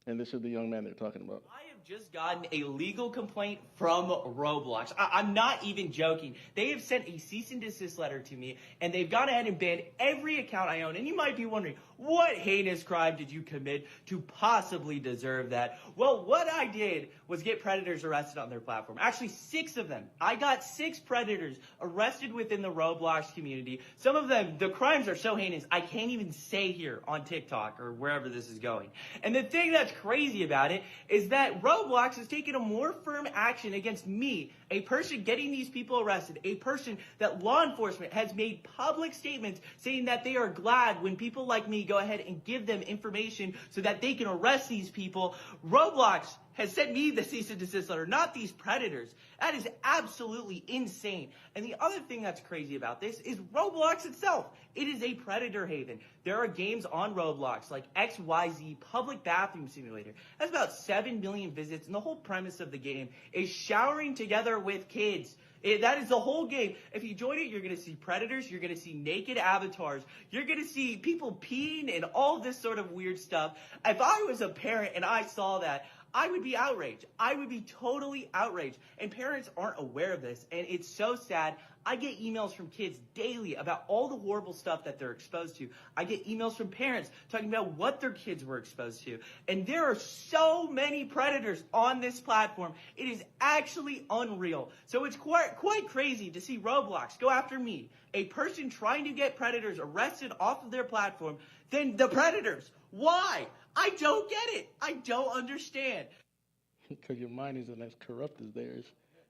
And this is the young man they're talking about. Just gotten a legal complaint from Roblox. I'm not even joking. They have sent a cease and desist letter to me, and they've gone ahead and banned every account I own. And you might be wondering, what heinous crime did you commit to possibly deserve that? Well, what I did was get predators arrested on their platform. Actually, 6 of them. I got 6 predators arrested within the Roblox community. Some of them, the crimes are so heinous, I can't even say here on TikTok or wherever this is going. And the thing that's crazy about it is that Roblox has taken a more firm action against me, a person getting these people arrested, a person that law enforcement has made public statements saying that they are glad when people like me go ahead and give them information so that they can arrest these people. Roblox has sent me the cease and desist letter, not these predators. That is absolutely insane. And the other thing that's crazy about this is Roblox itself. It is a predator haven. There are games on Roblox like XYZ Public Bathroom Simulator. That's about 7 million visits, and the whole premise of the game is showering together with kids. That is the whole game. If you join it, you're going to see predators, you're going to see naked avatars, you're going to see people peeing and all this sort of weird stuff. If I was a parent and I saw that, I would be outraged. I would be totally outraged. And parents aren't aware of this, and it's so sad. I get emails from kids daily about all the horrible stuff that they're exposed to. I get emails from parents talking about what their kids were exposed to. And there are so many predators on this platform. It is actually unreal. So it's quite crazy to see Roblox go after me, a person trying to get predators arrested off of their platform, than the predators. Why? I don't get it. I don't understand. Because your mind isn't as corrupt as theirs.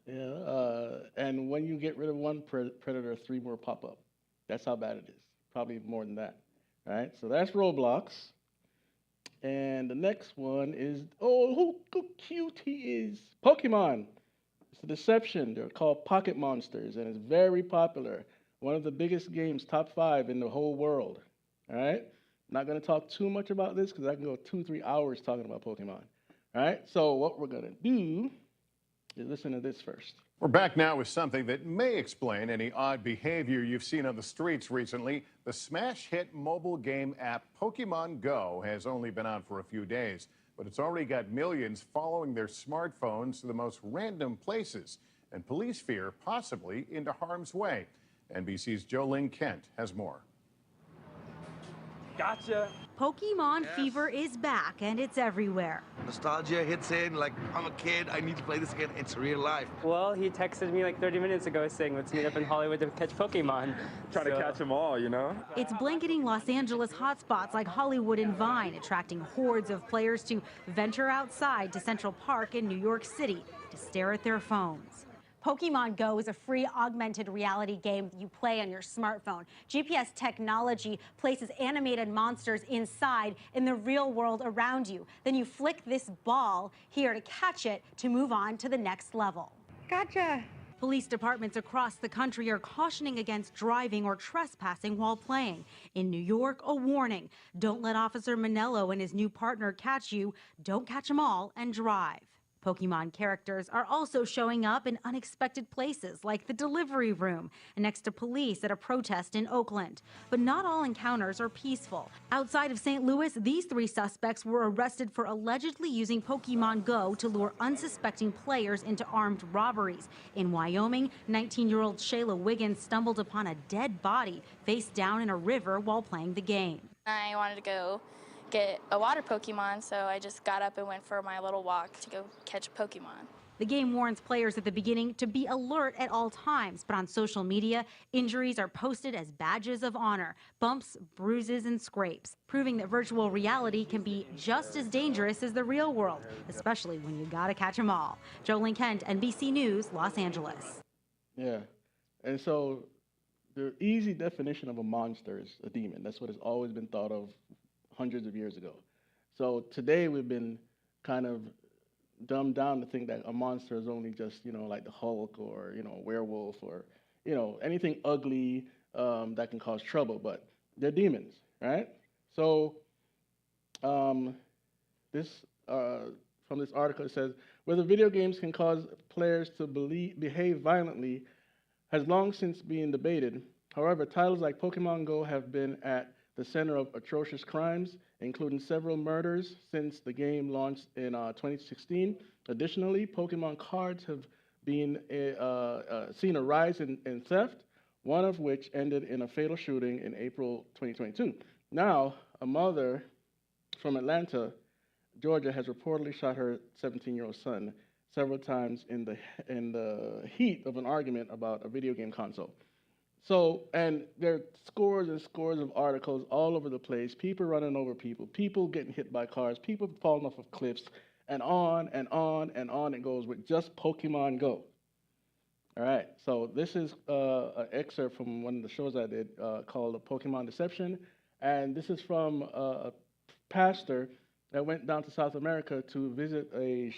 Yeah, and when you get rid of one predator, 3 more pop up. That's how bad it is. Probably more than that. All right, so that's Roblox. And the next one is, oh, how cute he is. Pokemon. It's a deception. They're called pocket monsters, and it's very popular. One of the biggest games, top 5 in the whole world. All right? I'm not going to talk too much about this because I can go 2-3 hours talking about Pokemon. All right? So what we're going to do is listen to this first. We're back now with something that may explain any odd behavior you've seen on the streets recently. The smash hit mobile game app Pokémon Go has only been out for a few days, but it's already got millions following their smartphones to the most random places, and police fear possibly into harm's way. NBC's Jolene Kent has more. Gotcha. Pokemon fever is back, and it's everywhere. Nostalgia hits in, like, I'm a kid, I need to play this again, it's real life. Well, he texted me like 30 minutes ago saying, let's meet up in Hollywood to catch Pokemon. Trying to catch them all, you know? It's blanketing Los Angeles hotspots like Hollywood and Vine, attracting hordes of players to venture outside to Central Park in New York City to stare at their phones. Pokemon Go is a free augmented reality game you play on your smartphone. GPS technology places animated monsters inside in the real world around you. Then you flick this ball here to catch it to move on to the next level. Gotcha. Police departments across the country are cautioning against driving or trespassing while playing. In New York, a warning. Don't let Officer Manello and his new partner catch you. Don't catch them all and drive. Pokemon characters are also showing up in unexpected places like the delivery room and next to police at a protest in Oakland. But not all encounters are peaceful. Outside of St. Louis, these 3 suspects were arrested for allegedly using Pokemon Go to lure unsuspecting players into armed robberies. In Wyoming, 19-year-old Shayla Wiggins stumbled upon a dead body face down in a river while playing the game. I wanted to go get a water Pokemon, so I just got up and went for my little walk to go catch a Pokemon. The game warns players at the beginning to be alert at all times, but on social media, injuries are posted as badges of honor, bumps, bruises, and scrapes, proving that virtual reality can be just as dangerous as the real world, especially when you gotta catch them all. Jolene Kent, NBC News, Los Angeles. Yeah, and so the easy definition of a monster is a demon. That's what has always been thought of hundreds of years ago. So today we've been kind of dumbed down to think that a monster is only just, you know, like the Hulk or, you know, a werewolf or, you know, anything ugly that can cause trouble, but they're demons, right? So this from this article, it says, whether video games can cause players to behave violently has long since been debated. However, titles like Pokemon Go have been at the center of atrocious crimes, including several murders since the game launched in 2016. Additionally, Pokemon cards have been seen a rise in theft, one of which ended in a fatal shooting in April 2022. Now, a mother from Atlanta, Georgia, has reportedly shot her 17-year-old son several times in the heat of an argument about a video game console. So, and there are scores and scores of articles all over the place, people running over people, people getting hit by cars, people falling off of cliffs, and on and on and on it goes with just Pokemon Go. All right, so this is an excerpt from one of the shows I did called Pokemon Deception, and this is from a pastor that went down to South America to visit a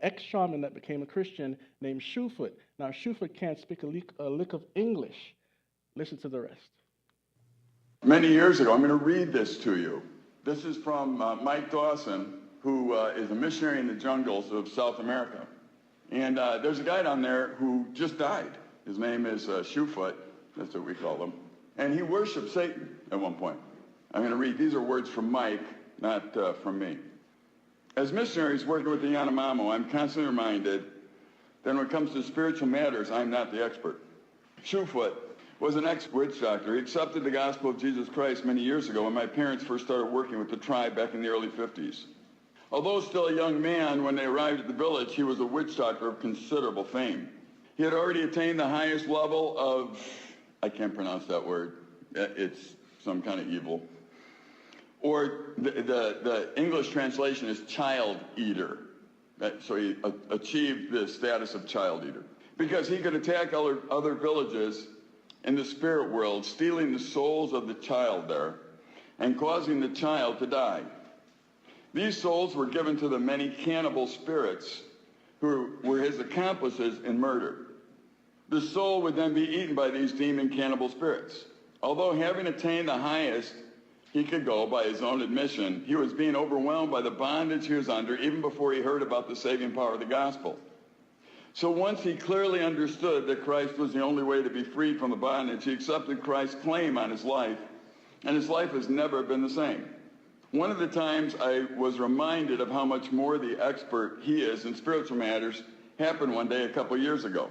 ex-shaman that became a Christian named Shoefoot. Now, Shoefoot can't speak a lick of English. Listen to the rest. Many years ago, I'm going to read this to you. This is from Mike Dawson, who is a missionary in the jungles of South America. And there's a guy down there who just died. His name is Shoefoot. That's what we call him. And he worshipped Satan at one point. I'm going to read, these are words from Mike, not from me. As missionaries working with the Yanomamo, I'm constantly reminded that when it comes to spiritual matters, I'm not the expert. Shoefoot was an ex-witch doctor. He accepted the gospel of Jesus Christ many years ago when my parents first started working with the tribe back in the early 50s. Although still a young man, when they arrived at the village, he was a witch doctor of considerable fame. He had already attained the highest level of, I can't pronounce that word, it's some kind of evil. Or the English translation is child eater. So he achieved the status of child eater. Because he could attack other villages in the spirit world, stealing the souls of the child there and causing the child to die. These souls were given to the many cannibal spirits who were his accomplices in murder. The soul would then be eaten by these demon cannibal spirits. Although having attained the highest he could go by his own admission, he was being overwhelmed by the bondage he was under even before he heard about the saving power of the gospel. So once he clearly understood that Christ was the only way to be freed from the bondage, he accepted Christ's claim on his life, and his life has never been the same. One of the times I was reminded of how much more the expert he is in spiritual matters happened one day a couple years ago.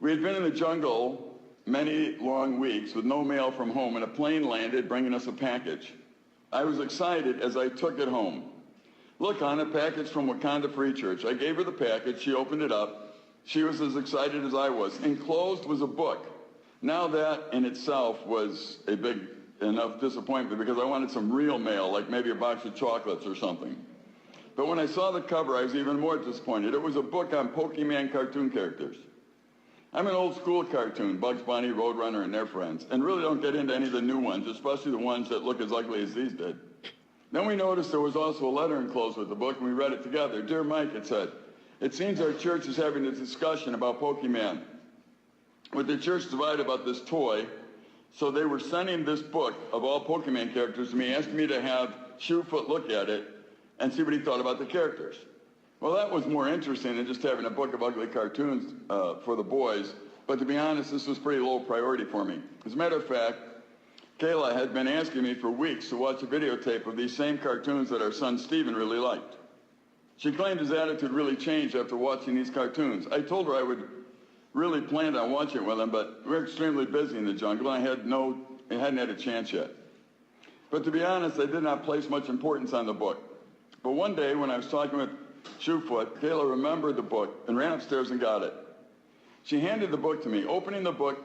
We had been in the jungle many long weeks with no mail from home, and a plane landed bringing us a package. I was excited as I took it home. Look, on a package from Wakanda Free Church. I gave her the package. She opened it up. She was as excited as I was. Enclosed was a book. Now that in itself was a big enough disappointment because I wanted some real mail, like maybe a box of chocolates or something. But when I saw the cover, I was even more disappointed. It was a book on Pokémon cartoon characters. I'm an old school cartoon, Bugs Bunny, Roadrunner, and their friends, and really don't get into any of the new ones, especially the ones that look as ugly as these did. Then we noticed there was also a letter enclosed with the book, and we read it together. Dear Mike, it said, it seems our church is having a discussion about Pokémon. With the church divided about this toy, so they were sending this book of all Pokémon characters to me, asking me to have Shoefoot look at it and see what he thought about the characters. Well, that was more interesting than just having a book of ugly cartoons for the boys. But to be honest, this was pretty low priority for me. As a matter of fact, Kayla had been asking me for weeks to watch a videotape of these same cartoons that our son Steven really liked. She claimed his attitude really changed after watching these cartoons. I told her I would really planned on watching it with him, but we're extremely busy in the jungle, and I hadn't had a chance yet. But to be honest, I did not place much importance on the book. But one day when I was talking with Shoefoot, Kayla remembered the book and ran upstairs and got it. She handed the book to me. Opening the book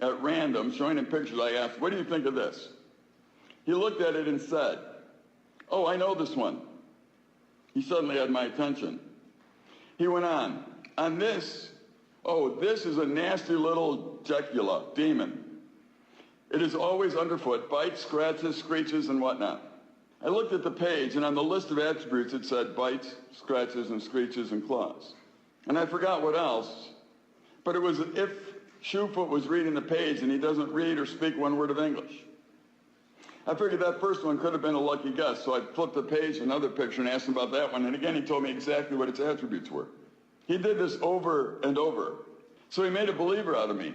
at random, showing him pictures, I asked, what do you think of this? He looked at it and said, oh, I know this one. He suddenly had my attention. He went on this, oh, this is a nasty little Jecula, demon. It is always underfoot, bites, scratches, screeches, and whatnot. I looked at the page, and on the list of attributes, it said bites, scratches, and screeches, and claws. And I forgot what else, but it was as if Shoefoot was reading the page, and he doesn't read or speak one word of English. I figured that first one could have been a lucky guess, so I flipped the page to another picture and asked him about that one, and again, he told me exactly what its attributes were. He did this over and over, so he made a believer out of me.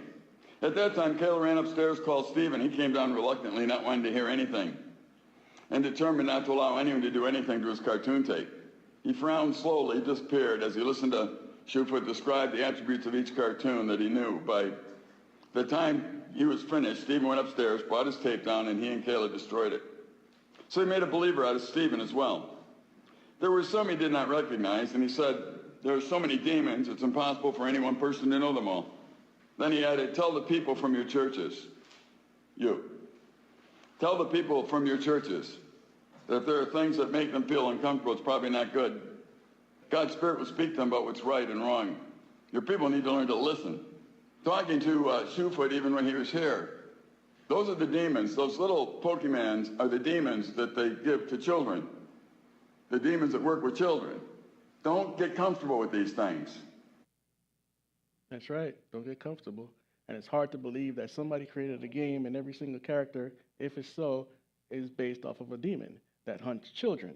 At that time, Kayla ran upstairs, called Steve, and he came down reluctantly, not wanting to hear anything, and determined not to allow anyone to do anything to his cartoon tape. He frowned slowly, disappeared as he listened to Shoefoot describe the attributes of each cartoon that he knew. By the time he was finished, Stephen went upstairs, brought his tape down, and he and Kayla destroyed it. So he made a believer out of Stephen as well. There were some he did not recognize, and he said, there are so many demons, it's impossible for any one person to know them all. Then he added, tell the people from your churches, tell the people from your churches that if there are things that make them feel uncomfortable, it's probably not good. God's Spirit will speak to them about what's right and wrong. Your people need to learn to listen. Talking to Shoefoot even when he was here, those are the demons. Those little Pokemons are the demons that they give to children. The demons that work with children. Don't get comfortable with these things. That's right. Don't get comfortable. And it's hard to believe that somebody created a game and every single character, if it's so, is based off of a demon that hunts children.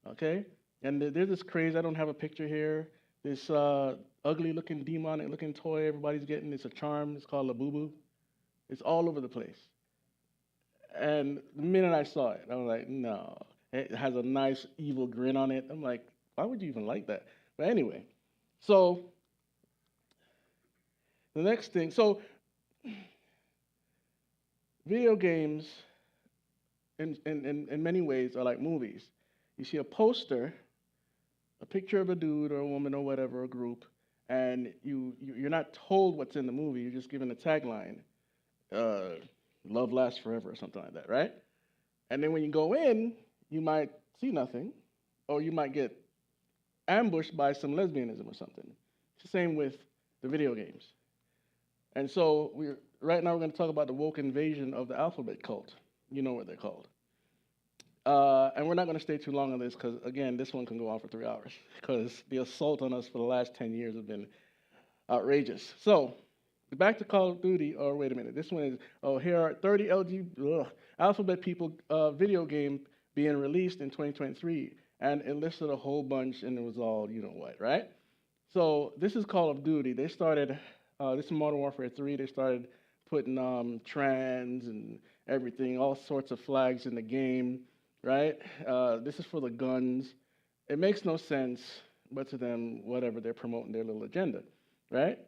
Okay? And there's this craze, I don't have a picture here, this ugly-looking, demonic-looking toy everybody's getting. It's a charm. It's called a boo-boo. It's all over the place. And the minute I saw it, I was like, no. It has a nice evil grin on it. I'm like, why would you even like that? But anyway, so the next thing, so video games in many ways are like movies. You see a poster, a picture of a dude or a woman or whatever, a group, and you're not told what's in the movie. You're just given a tagline, "Love lasts forever" or something like that, right? And then when you go in, you might see nothing, or you might get ambushed by some lesbianism or something. It's the same with the video games. And so right now we're going to talk about the woke invasion of the alphabet cult. You know what they're called. And we're not going to stay too long on this because, again, this one can go on for 3 hours because the assault on us for the last 10 years have been outrageous. So back to Call of Duty, or wait a minute, this one is, here are 30 alphabet people video game being released in 2023. And it listed a whole bunch, and it was all, you know what, right? So this is Call of Duty. They started, this is Modern Warfare 3, they started putting trans and everything, all sorts of flags in the game, right? This is for the guns. It makes no sense, but to them, whatever, they're promoting their little agenda, right?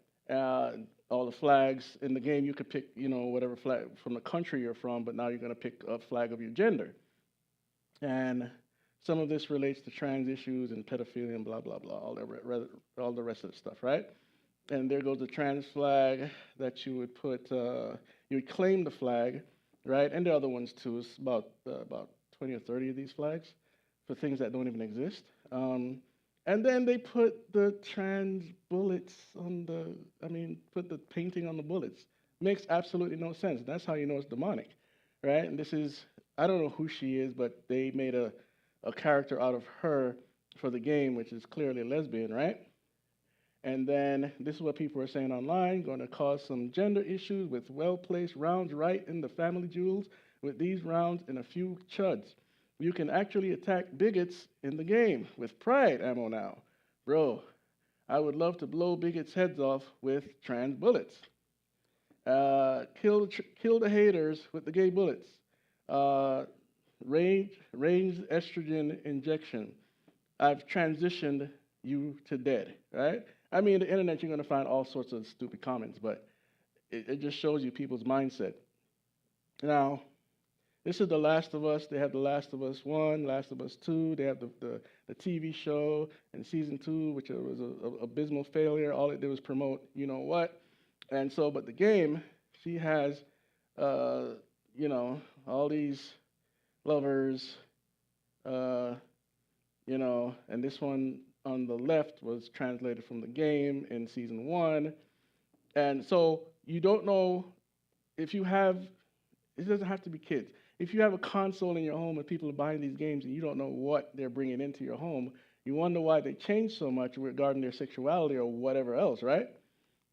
All the flags in the game, you could pick, you know, whatever flag from the country you're from, but now you're going to pick a flag of your gender. And some of this relates to trans issues and pedophilia and blah, blah, blah, all the rest of the stuff, right? And there goes the trans flag that you would put, you would claim the flag, right? And there are other ones too. It's about 20 or 30 of these flags for things that don't even exist. And then they put the trans bullets on put the painting on the bullets. Makes absolutely no sense. That's how you know it's demonic, right? And this is, I don't know who she is, but they made a character out of her for the game, which is clearly a lesbian, right? And then this is what people are saying online, going to cause some gender issues with well-placed rounds right in the family jewels. With these rounds and a few chuds, you can actually attack bigots in the game with pride ammo now. Bro, I would love to blow bigots' heads off with trans bullets. Kill the haters with the gay bullets. Ranged estrogen injection. I've transitioned you to dead, right? I mean, the internet, you're going to find all sorts of stupid comments, but it just shows you people's mindset. Now, this is The Last of Us. They have The Last of Us 1, Last of Us 2. They have the TV show and season 2, which was an abysmal failure. All it did was promote, you know what. And so, but the game, she has, you know, all these lovers, you know, and this one on the left was translated from the game in season 1. And so you don't know if you have, it doesn't have to be kids. If you have a console in your home and people are buying these games and you don't know what they're bringing into your home, you wonder why they change so much regarding their sexuality or whatever else, right?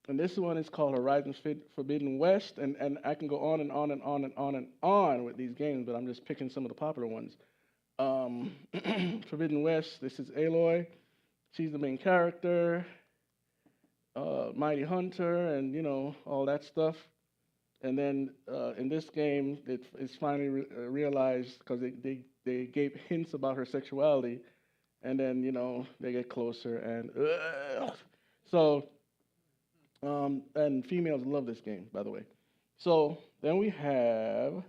And this one is called Horizon Forbidden West, and I can go on and on and on and on and on with these games, but I'm just picking some of the popular ones. Forbidden West, this is Aloy. She's the main character. Mighty Hunter, and you know, all that stuff. And then in this game, it's finally realized, because they gave hints about her sexuality, and then, you know, they get closer, and so, and females love this game, by the way. So then we have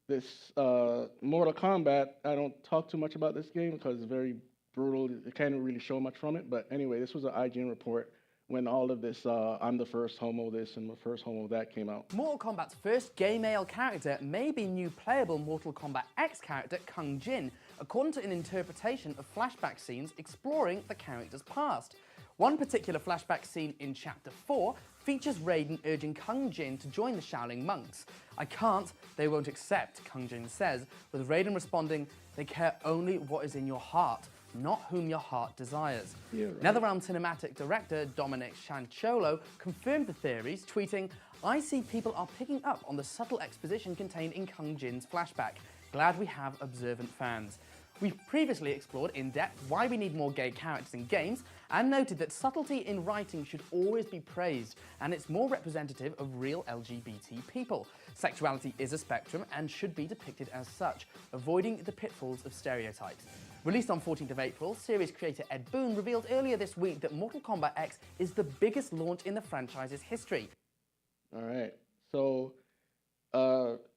this Mortal Kombat. I don't talk too much about this game because it's very brutal. You can't really show much from it, but anyway, this was an IGN report when all of this, I'm the first homo this and the first homo that came out. Mortal Kombat's first gay male character may be new playable Mortal Kombat X character Kung Jin, according to an interpretation of flashback scenes exploring the character's past. One particular flashback scene in Chapter 4 features Raiden urging Kung Jin to join the Shaolin monks. I can't, they won't accept, Kung Jin says, with Raiden responding, they care only what is in your heart, not whom your heart desires. Yeah, right. NetherRealm cinematic director Dominic Scianciolo confirmed the theories, tweeting, I see people are picking up on the subtle exposition contained in Kung Jin's flashback. Glad we have observant fans. We've previously explored in depth why we need more gay characters in games and noted that subtlety in writing should always be praised and it's more representative of real LGBT people. Sexuality is a spectrum and should be depicted as such, avoiding the pitfalls of stereotypes. Released on 14th of April, series creator Ed Boon revealed earlier this week that Mortal Kombat X is the biggest launch in the franchise's history. All right, so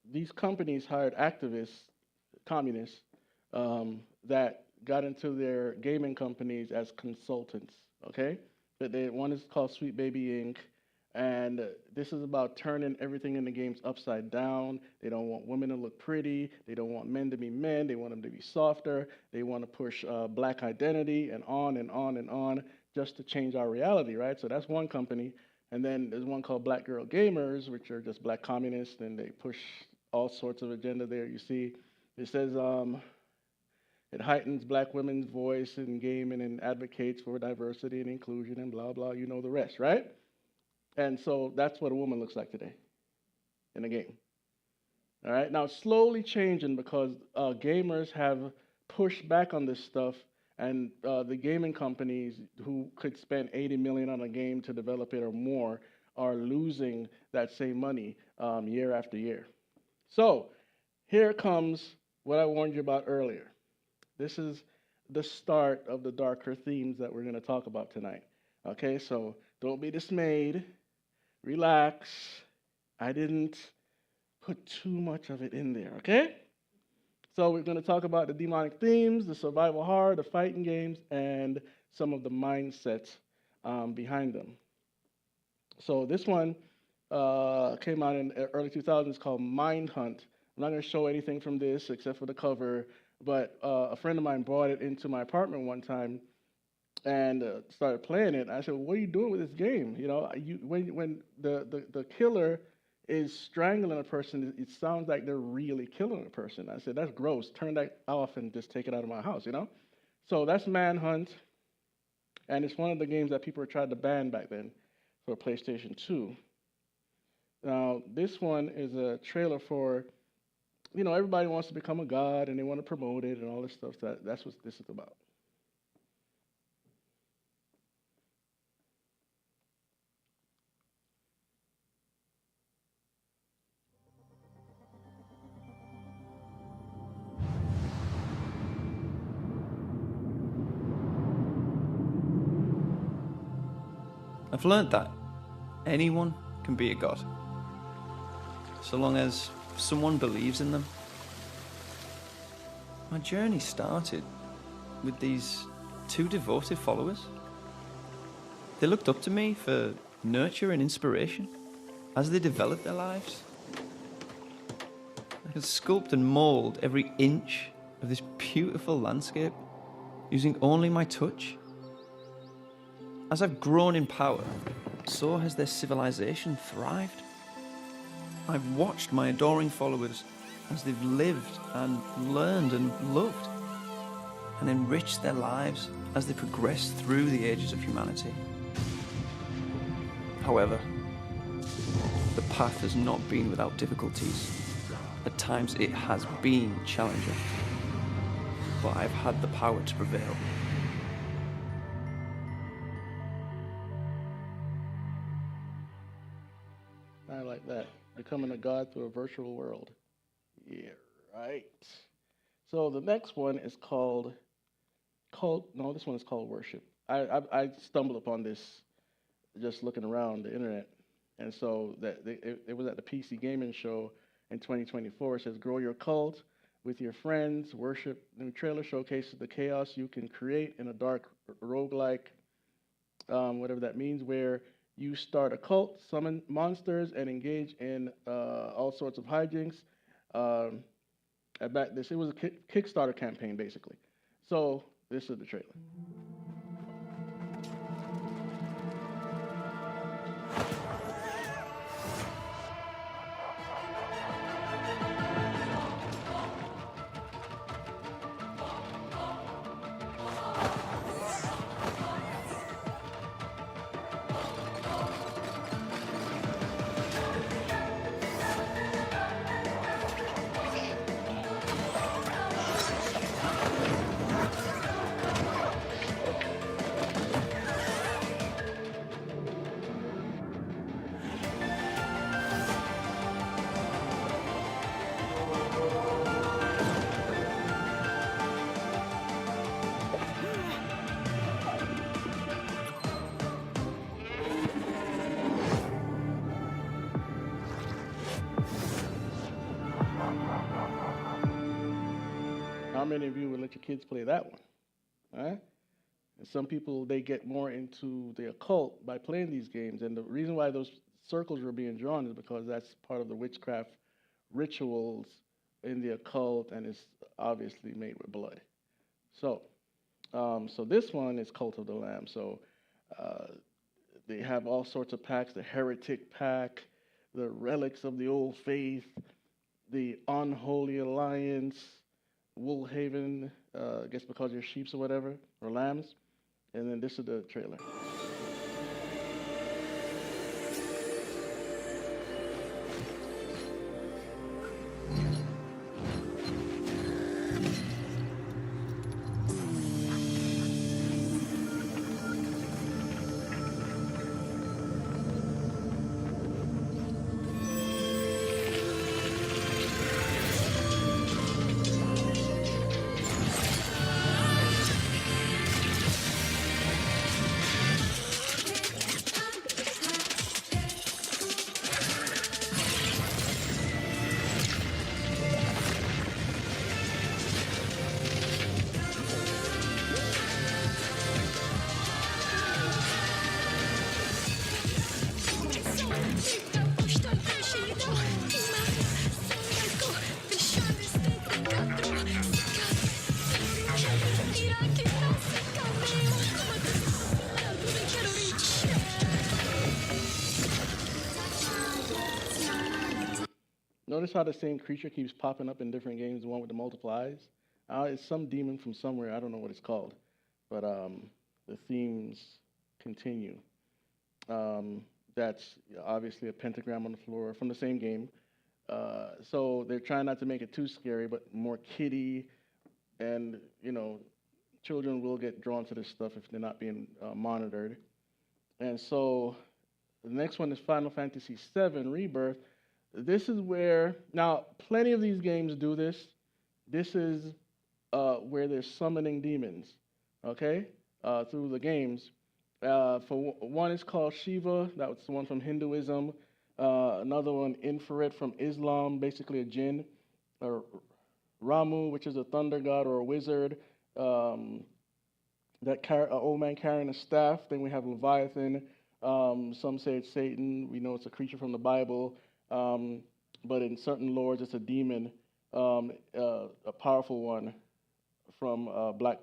these companies hired activists, communists, that got into their gaming companies as consultants, okay? But one is called Sweet Baby Inc., and this is about turning everything in the games upside down. They don't want women to look pretty. They don't want men to be men. They want them to be softer. They want to push black identity and on and on and on just to change our reality, right? So that's one company. And then there's one called Black Girl Gamers, which are just black communists, and they push all sorts of agenda there. You see, it says it heightens black women's voice in gaming and advocates for diversity and inclusion and blah, blah, you know the rest, right? And so that's what a woman looks like today in a game. All right, now it's slowly changing because gamers have pushed back on this stuff, and the gaming companies who could spend $80 million on a game to develop it or more are losing that same money year after year. So here comes what I warned you about earlier. This is the start of the darker themes that we're going to talk about tonight. Okay, so don't be dismayed. Relax. I didn't put too much of it in there, okay? So we're going to talk about the demonic themes, the survival horror, the fighting games, and some of the mindsets behind them. So this one came out in the early 2000s called Mind Hunt. I'm not going to show anything from this except for the cover, but a friend of mine brought it into my apartment one time and started playing it. I said, well, what are you doing with this game? You know, when the killer is strangling a person, it sounds like they're really killing a person. I said, that's gross. Turn that off and just take it out of my house, you know? So that's Manhunt, and it's one of the games that people tried to ban back then for PlayStation 2. Now, this one is a trailer for, you know, everybody wants to become a god and they want to promote it and all this stuff. That's what this is about. I've learned that anyone can be a god, so long as someone believes in them. My journey started with these two devoted followers. They looked up to me for nurture and inspiration as they developed their lives. I could sculpt and mold every inch of this beautiful landscape using only my touch. As I've grown in power, so has their civilization thrived. I've watched my adoring followers as they've lived and learned and loved, and enriched their lives as they progressed through the ages of humanity. However, the path has not been without difficulties. At times it has been challenging, but I've had the power to prevail. I like that. Becoming a god through a virtual world. Yeah, right. So the next one is called this one is called Worship. I stumbled upon this just looking around the internet. And so it was at the PC Gaming Show in 2024. It says, grow your cult with your friends. Worship. New trailer showcases the chaos you can create in a dark roguelike, whatever that means, where you start a cult, summon monsters, and engage in all sorts of hijinks. It was a Kickstarter campaign, basically. So this is the trailer. many of you would let your kids play that one? Right? And some people, they get more into the occult by playing these games. And the reason why those circles were being drawn is because that's part of the witchcraft rituals in the occult, and it's obviously made with blood. So, so this one is Cult of the Lamb. So they have all sorts of packs, the Heretic Pack, the Relics of the Old Faith, the Unholy Alliance, Woolhaven, I guess because you're sheeps or whatever, or lambs. And then this is the trailer. Notice how the same creature keeps popping up in different games, the one with the multiplies. It's some demon from somewhere, I don't know what it's called. But the themes continue. That's obviously a pentagram on the floor from the same game. So they're trying not to make it too scary, but more kiddie. And, you know, children will get drawn to this stuff if they're not being monitored. And so the next one is Final Fantasy VII Rebirth. This is where, now, plenty of these games do this. This is where they're summoning demons, okay, through the games. For one is called Shiva, that was the one from Hinduism. Another one, Infrared from Islam, basically a jinn. Or Ramu, which is a thunder god or a wizard. An old man carrying a staff. Then we have Leviathan. Some say it's Satan. We know it's a creature from the Bible. But in certain lores, it's a demon, a powerful one from black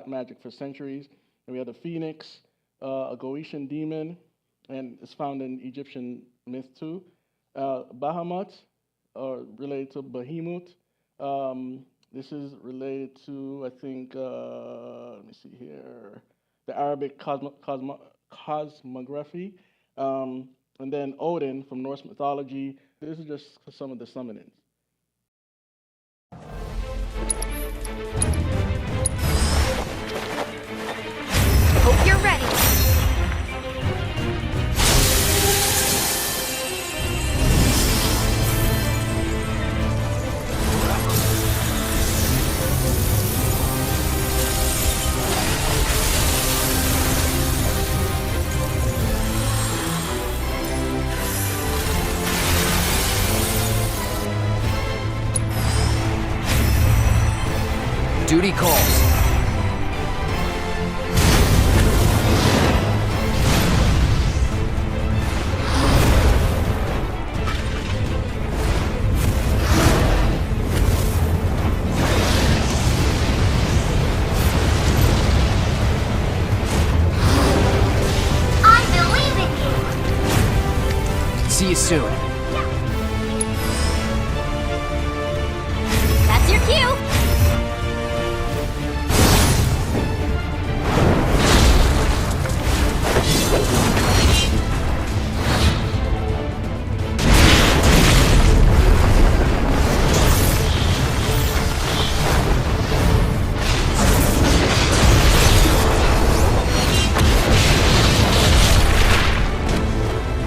magic for centuries. And we have the Phoenix, a Goetian demon, and it's found in Egyptian myth too. Bahamut, related to Behemoth. This is related to, I think, let me see here, the Arabic cosmography. And then Odin from Norse mythology. This is just some of the summonings. Hope you're ready. Duty calls. I believe in you. See you soon. That's your cue.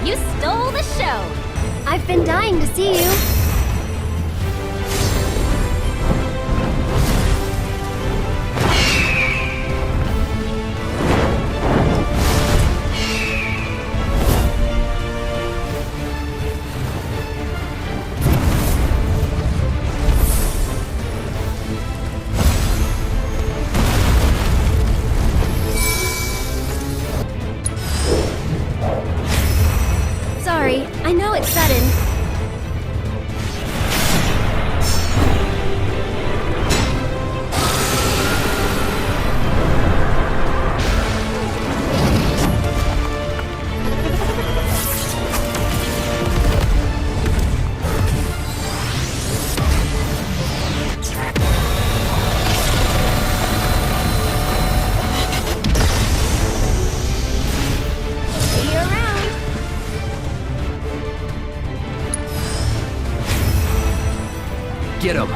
You stole the show. Get him.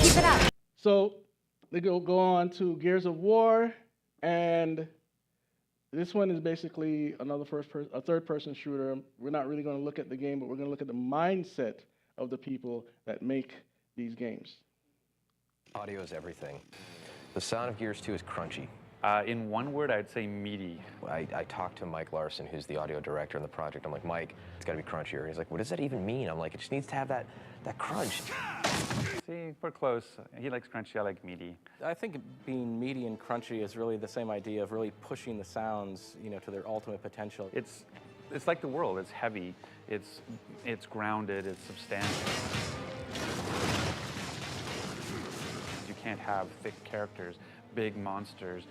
Keep it up. So they go on to Gears of War, and this one is basically another third-person shooter. We're not really going to look at the game, but we're going to look at the mindset of the people that make these games. Audio is everything. The sound of Gears 2 is crunchy. In one word, I'd say meaty. I talked to Mike Larson, who's the audio director on the project. I'm like, Mike, it's got to be crunchier. He's like, what does that even mean? I'm like, it just needs to have that crunch. See, we're close. He likes crunchy, I like meaty. I think being meaty and crunchy is really the same idea of really pushing the sounds, to their ultimate potential. It's like the world. It's heavy. It's grounded. It's substantial. You can't have thick characters, big monsters,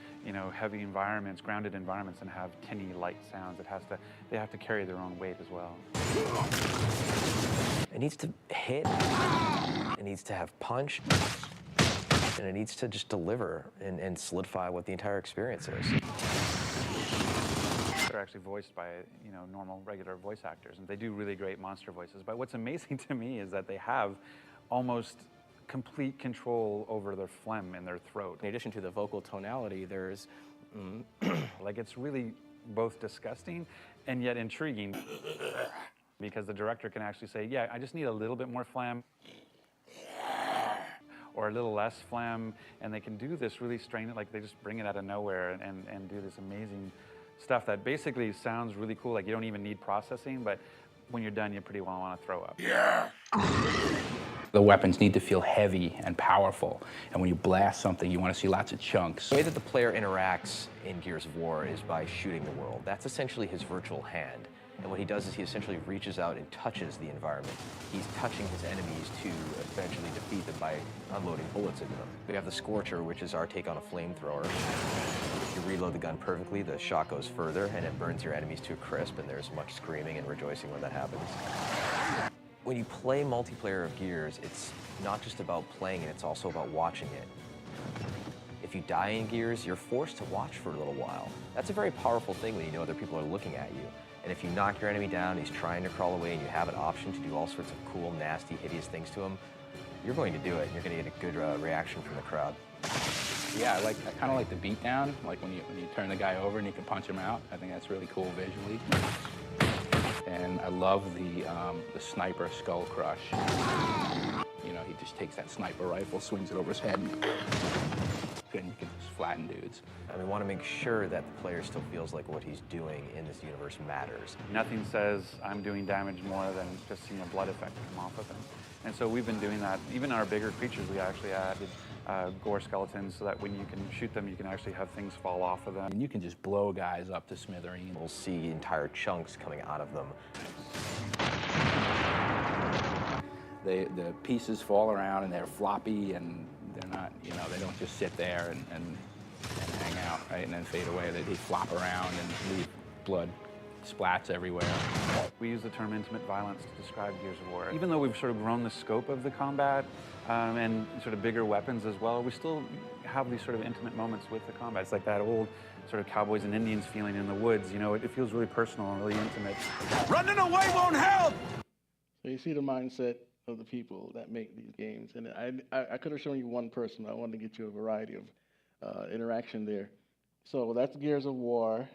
heavy environments, grounded environments, and have tinny, light sounds. They have to carry their own weight as well. It needs to hit, it needs to have punch, and it needs to just deliver and solidify what the entire experience is. They're actually voiced by, normal, regular voice actors, and they do really great monster voices. But what's amazing to me is that they have almost complete control over their phlegm in their throat. In addition to the vocal tonality, there's... Like, it's really both disgusting and yet intriguing. Because the director can actually say, yeah, I just need a little bit more phlegm or a little less phlegm, and they can do this really strange, like they just bring it out of nowhere and do this amazing stuff that basically sounds really cool, like you don't even need processing, but when you're done, you pretty well want to throw up. Yeah. The weapons need to feel heavy and powerful, and when you blast something, you want to see lots of chunks. The way that the player interacts in Gears of War is by shooting the world. That's essentially his virtual hand. And what he does is he essentially reaches out and touches the environment. He's touching his enemies to eventually defeat them by unloading bullets into them. We have the Scorcher, which is our take on a flamethrower. If you reload the gun perfectly, the shot goes further and it burns your enemies to a crisp, and there's much screaming and rejoicing when that happens. When you play multiplayer of Gears, it's not just about playing it, it's also about watching it. If you die in Gears, you're forced to watch for a little while. That's a very powerful thing when you know other people are looking at you. And if you knock your enemy down, he's trying to crawl away, and you have an option to do all sorts of cool, nasty, hideous things to him, you're going to do it, and you're going to get a good reaction from the crowd. Yeah, I kind of like the beatdown, like when you turn the guy over and you can punch him out. I think that's really cool visually. And I love the sniper skull crush. He just takes that sniper rifle, swings it over his head, and you can just flatten dudes. And we want to make sure that the player still feels like what he's doing in this universe matters. Nothing says I'm doing damage more than just seeing a blood effect come off of them. And so we've been doing that. Even our bigger creatures, we actually added gore skeletons so that when you can shoot them, you can actually have things fall off of them. And you can just blow guys up to smithereens. We'll see entire chunks coming out of them. The pieces fall around and they're floppy, and they're not, they don't just sit there and hang out, right, and then fade away. They flop around and leave blood splats everywhere. We use the term intimate violence to describe Gears of War. Even though we've sort of grown the scope of the combat and sort of bigger weapons as well, we still have these sort of intimate moments with the combat. It's like that old sort of cowboys and Indians feeling in the woods. It feels really personal and really intimate. Running away won't help! So you see the mindset of the people that make these games. And I could have shown you one person, but I wanted to get you a variety of interaction there. So that's Gears of War.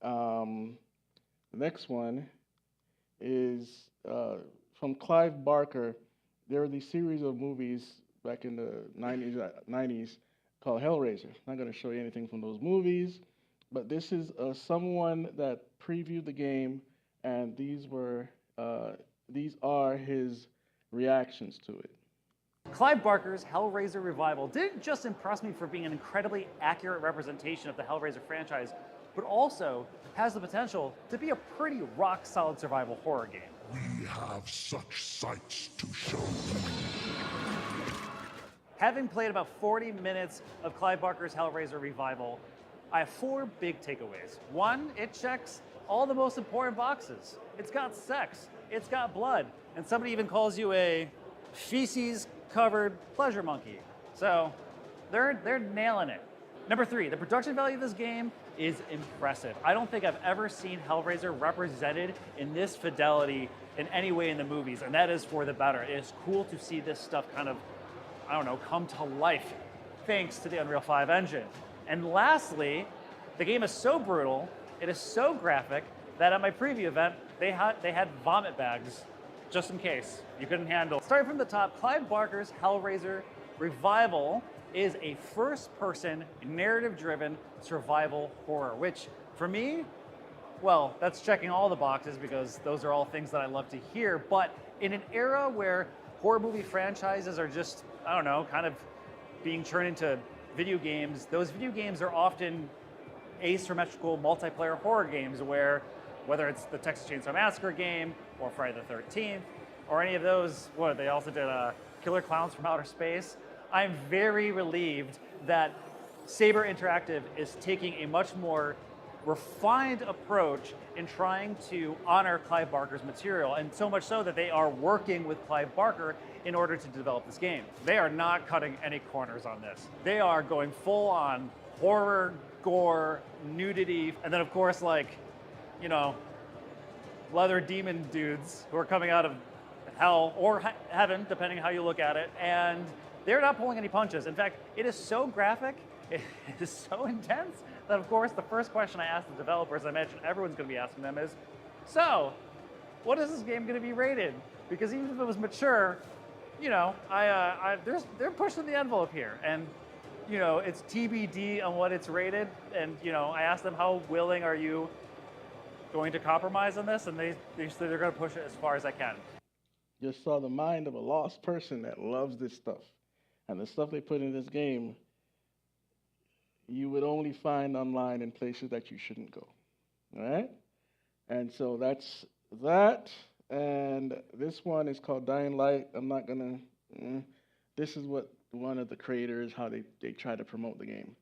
The next one is from Clive Barker. There were these series of movies back in the 90s called Hellraiser. I'm not going to show you anything from those movies, but this is someone that previewed the game, and these are his reactions to it. Clive Barker's Hellraiser revival didn't just impress me for being an incredibly accurate representation of the Hellraiser franchise, but also has the potential to be a pretty rock-solid survival horror game. We have such sights to show you. Having played about 40 minutes of Clive Barker's Hellraiser revival, I have 4 big takeaways. 1, it checks all the most important boxes. It's got sex, it's got blood, and somebody even calls you a feces-covered pleasure monkey. So they're nailing it. Number 3, the production value of this game is impressive. I don't think I've ever seen Hellraiser represented in this fidelity in any way in the movies, and that is for the better. It is cool to see this stuff kind of, I don't know, come to life thanks to the Unreal 5 engine. And lastly, the game is so brutal, it is so graphic, that at my preview event, they had vomit bags, just in case you couldn't handle. Starting from the top, Clive Barker's Hellraiser Revival is a first-person, narrative-driven survival horror, which, for me, well, that's checking all the boxes because those are all things that I love to hear. But in an era where horror movie franchises are just, I don't know, kind of being turned into video games, those video games are often asymmetrical multiplayer horror games where, whether it's the Texas Chainsaw Massacre game or Friday the 13th or any of those, they also did Killer Clowns from Outer Space. I'm very relieved that Saber Interactive is taking a much more refined approach in trying to honor Clive Barker's material, and so much so that they are working with Clive Barker in order to develop this game. They are not cutting any corners on this. They are going full on horror, gore, nudity, and then of course, like, you know, leather demon dudes who are coming out of hell or heaven, depending how you look at it, and they're not pulling any punches. In fact, it is so graphic, it is so intense, that of course the first question I asked the developers, I imagine everyone's going to be asking them is, so, what is this game going to be rated? Because even if it was mature, you know, they're pushing the envelope here, and you know, it's TBD on what it's rated, and you know, I asked them how willing are you going to compromise on this, and they said they're going to push it as far as I can. Just saw the mind of a lost person that loves this stuff. And the stuff they put in this game, you would only find online in places that you shouldn't go. All right? And so that's that. And this one is called Dying Light. I'm not going to... This is what one of the creators, how they try to promote the game.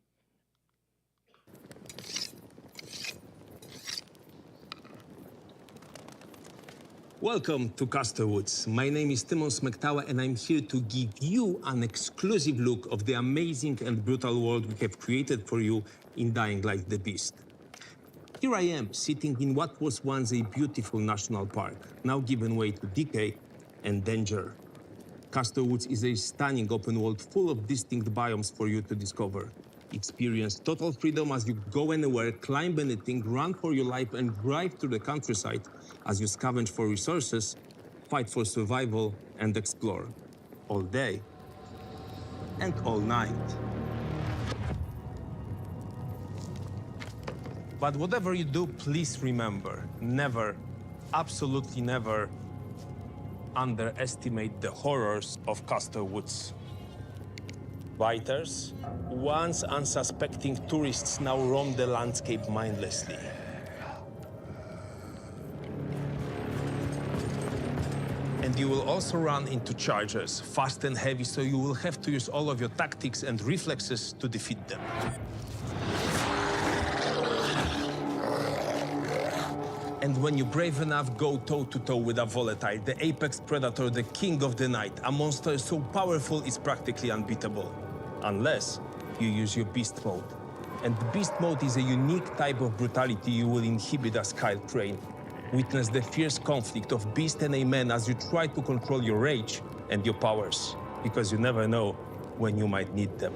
Welcome to Castor Woods. My name is Timon Smektawa, and I'm here to give you an exclusive look of the amazing and brutal world we have created for you in Dying Light the Beast. Here I am, sitting in what was once a beautiful national park, now given way to decay and danger. Castor Woods is a stunning open world full of distinct biomes for you to discover. Experience total freedom as you go anywhere, climb anything, run for your life, and drive through the countryside as you scavenge for resources, fight for survival, and explore. All day and all night. But whatever you do, please remember, never, absolutely never, underestimate the horrors of Castor Woods. Biters, once unsuspecting tourists, now roam the landscape mindlessly. And you will also run into chargers, fast and heavy, so you will have to use all of your tactics and reflexes to defeat them. And when you're brave enough, go toe-to-toe with a volatile, the apex predator, the king of the night, a monster so powerful it's practically unbeatable. Unless you use your beast mode. And beast mode is a unique type of brutality you will inhibit as Kyle Crane. Witness the fierce conflict of beast and a man as you try to control your rage and your powers, because you never know when you might need them.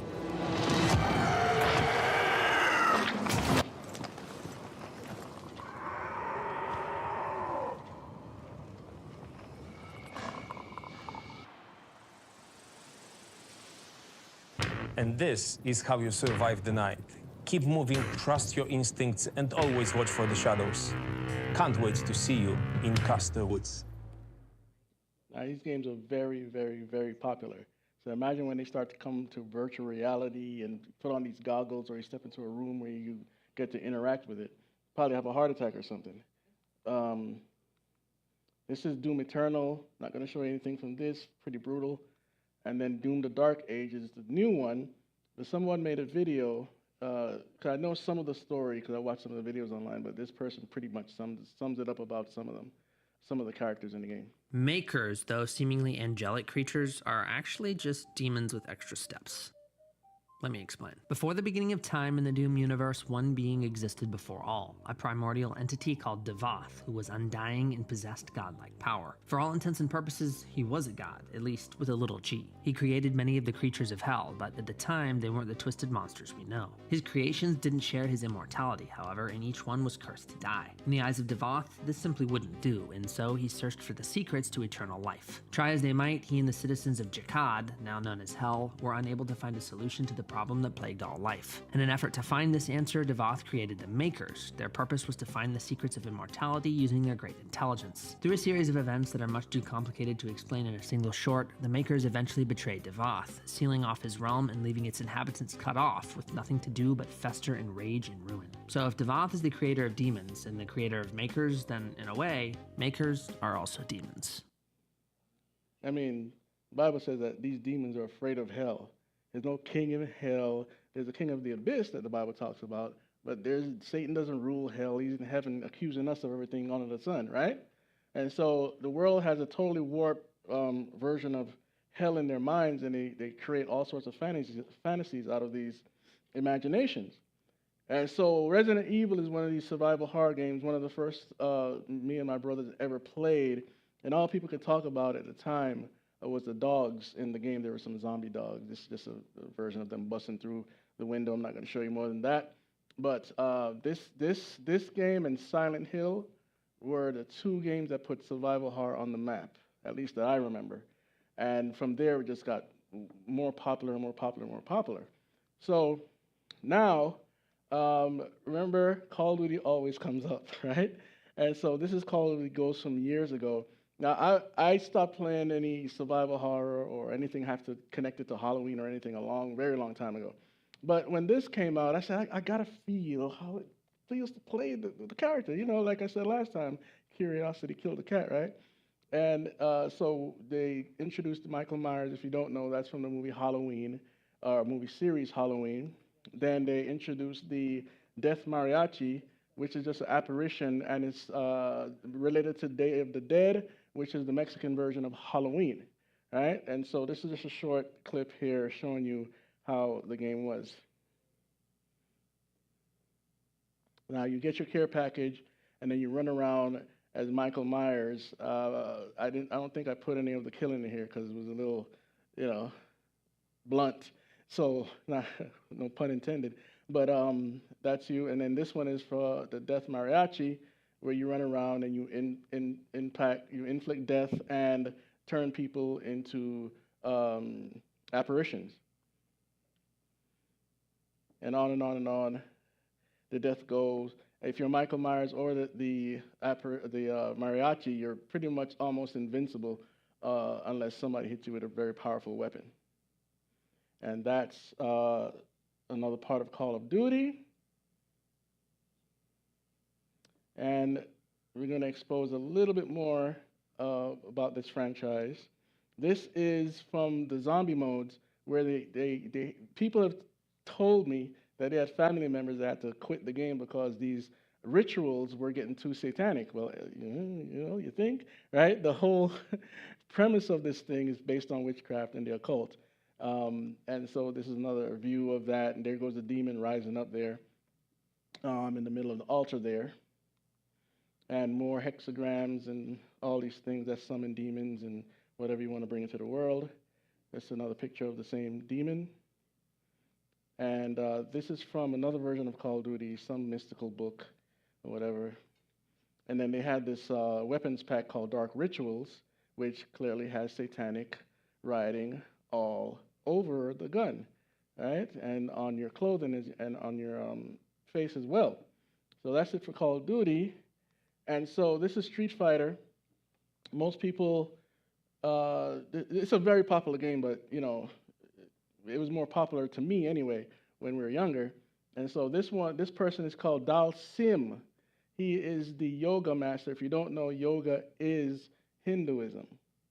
And this is how you survive the night. Keep moving, trust your instincts, and always watch for the shadows. Can't wait to see you in Castor Woods. Now, these games are very, very, very popular. So imagine when they start to come to virtual reality and put on these goggles, or you step into a room where you get to interact with it. Probably have a heart attack or something. This is Doom Eternal. Not going to show you anything from this. Pretty brutal. And then Doom the Dark Age is the new one. But someone made a video 'cause I know some of the story because I watched some of the videos online, but this person pretty much sums it up about some of the characters in the game. Makers, though seemingly angelic creatures, are actually just demons with extra steps. Let me explain. Before the beginning of time in the Doom universe, one being existed before all, a primordial entity called Devoth, who was undying and possessed godlike power. For all intents and purposes, he was a god, at least with a little g. He created many of the creatures of hell, but at the time, they weren't the twisted monsters we know. His creations didn't share his immortality, however, and each one was cursed to die. In the eyes of Devoth, this simply wouldn't do, and so he searched for the secrets to eternal life. Try as they might, he and the citizens of Jakad, now known as Hell, were unable to find a solution to the problem that plagued all life. In an effort to find this answer, Devoth created the Makers. Their purpose was to find the secrets of immortality using their great intelligence. Through a series of events that are much too complicated to explain in a single short, the Makers eventually betrayed Devoth, sealing off his realm and leaving its inhabitants cut off, with nothing to do but fester in rage and ruin. So if Devoth is the creator of demons and the creator of Makers, then in a way, Makers are also demons. I mean, the Bible says that these demons are afraid of hell. There's no king in hell. There's a king of the abyss that the Bible talks about, but Satan doesn't rule hell. He's in heaven accusing us of everything under the sun, right? And so the world has a totally warped version of hell in their minds, and they create all sorts of fantasies out of these imaginations. And so Resident Evil is one of these survival horror games, one of the first me and my brothers ever played, and all people could talk about at the time was the dogs in the game. There were some zombie dogs. This is just a version of them busting through the window. I'm not going to show you more than that. But this game and Silent Hill were the two games that put survival horror on the map, at least that I remember. And from there, it just got more popular and more popular and more popular. So now, remember, Call of Duty always comes up, right? And so this is Call of Duty Ghosts from years ago. Now, I stopped playing any survival horror or anything have to connect it to Halloween or anything a very long time ago. But when this came out, I said, I got to feel how it feels to play the character. You know, like I said last time, curiosity killed the cat, right? And so they introduced Michael Myers. If you don't know, that's from the movie Halloween, movie series Halloween. Then they introduced the Death Mariachi, which is just an apparition, and it's related to Day of the Dead, which is the Mexican version of Halloween, right? And so this is just a short clip here showing you how the game was. Now you get your care package, and then you run around as Michael Myers. I don't think I put any of the killing in here because it was a little, blunt. So no pun intended. But that's you. And then this one is for the Death Mariachi, where you run around and you inflict death and turn people into apparitions. And on and on and on, the death goes. If you're Michael Myers or the mariachi, you're pretty much almost invincible unless somebody hits you with a very powerful weapon. And that's another part of Call of Duty. And we're going to expose a little bit more about this franchise. This is from the zombie modes, where people have told me that they had family members that had to quit the game because these rituals were getting too satanic. Well, you think, right? The whole premise of this thing is based on witchcraft and the occult. And so this is another view of that, and there goes the demon rising up there in the middle of the altar there. And more hexagrams and all these things that summon demons and whatever you want to bring into the world. That's another picture of the same demon. And this is from another version of Call of Duty, some mystical book or whatever. And then they had this weapons pack called Dark Rituals, which clearly has satanic writing all over the gun, right? And on your clothing and on your face as well. So that's it for Call of Duty. And so this is Street Fighter. Most people, it's a very popular game, but it was more popular to me anyway when we were younger. And so this person is called Dal Sim. He is the yoga master. If you don't know, yoga is Hinduism,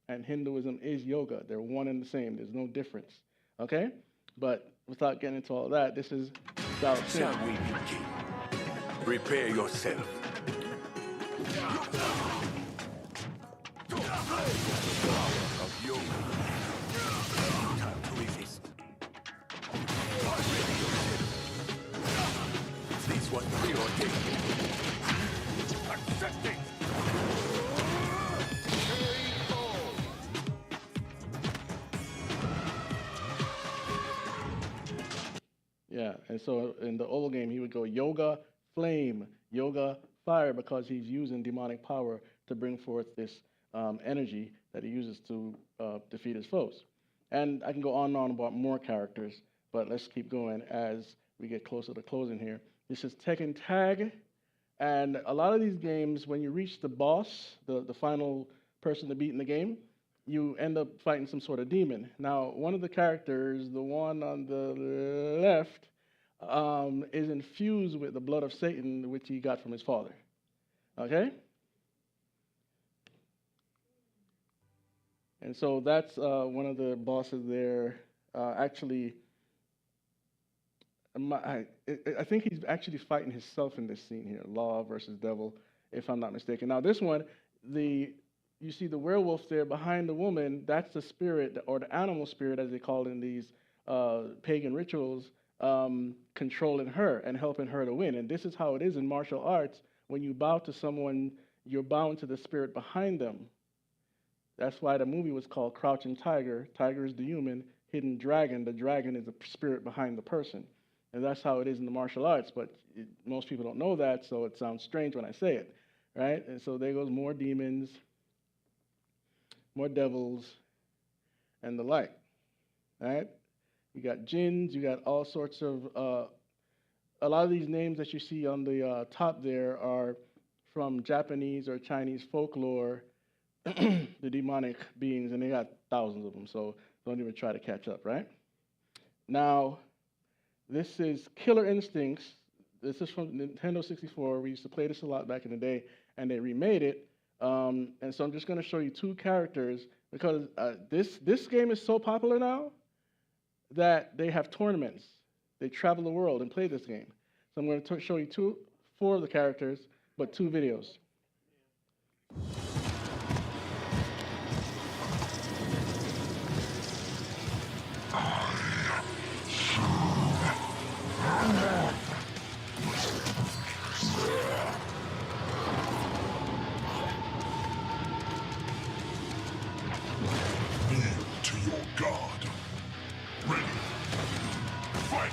and Hinduism is yoga. They're one and the same. There's no difference, okay? But without getting into all that, this is Shall we begin? Prepare yourself. Of yoga. Time to resist. Ready yourself. This was preordained. Accept it! Yeah, and so in the old game, he would go yoga, flame, yoga, fire, because he's using demonic power to bring forth this energy that he uses to defeat his foes. And I can go on and on about more characters, but let's keep going as we get closer to closing here. This is Tekken Tag, and a lot of these games, when you reach the boss, the final person to beat in the game, you end up fighting some sort of demon. Now, one of the characters, the one on the left, is infused with the blood of Satan, which he got from his father. Okay? And so that's one of the bosses there. Actually, I think he's actually fighting himself in this scene here, law versus devil, if I'm not mistaken. Now, this one, you see the werewolf there behind the woman, that's the spirit, or the animal spirit, as they call it in these pagan rituals, controlling her and helping her to win. And this is how it is in martial arts. When you bow to someone, you're bound to the spirit behind them. That's why the movie was called Crouching Tiger. Tiger is the human, hidden dragon. The dragon is the spirit behind the person. And that's how it is in the martial arts, but most people don't know that, so it sounds strange when I say it, right? And so there goes more demons, more devils, and the like, right? You got jinns, you got all sorts of, a lot of these names that you see on the top there are from Japanese or Chinese folklore, the demonic beings, and they got thousands of them, so don't even try to catch up, right? Now, this is Killer Instincts. This is from Nintendo 64. We used to play this a lot back in the day, and they remade it. And so I'm just going to show you two characters, because this game is so popular now that they have tournaments. They travel the world and play this game. So I'm going to show you four of the characters, but two videos. To your god. Ready. Fight.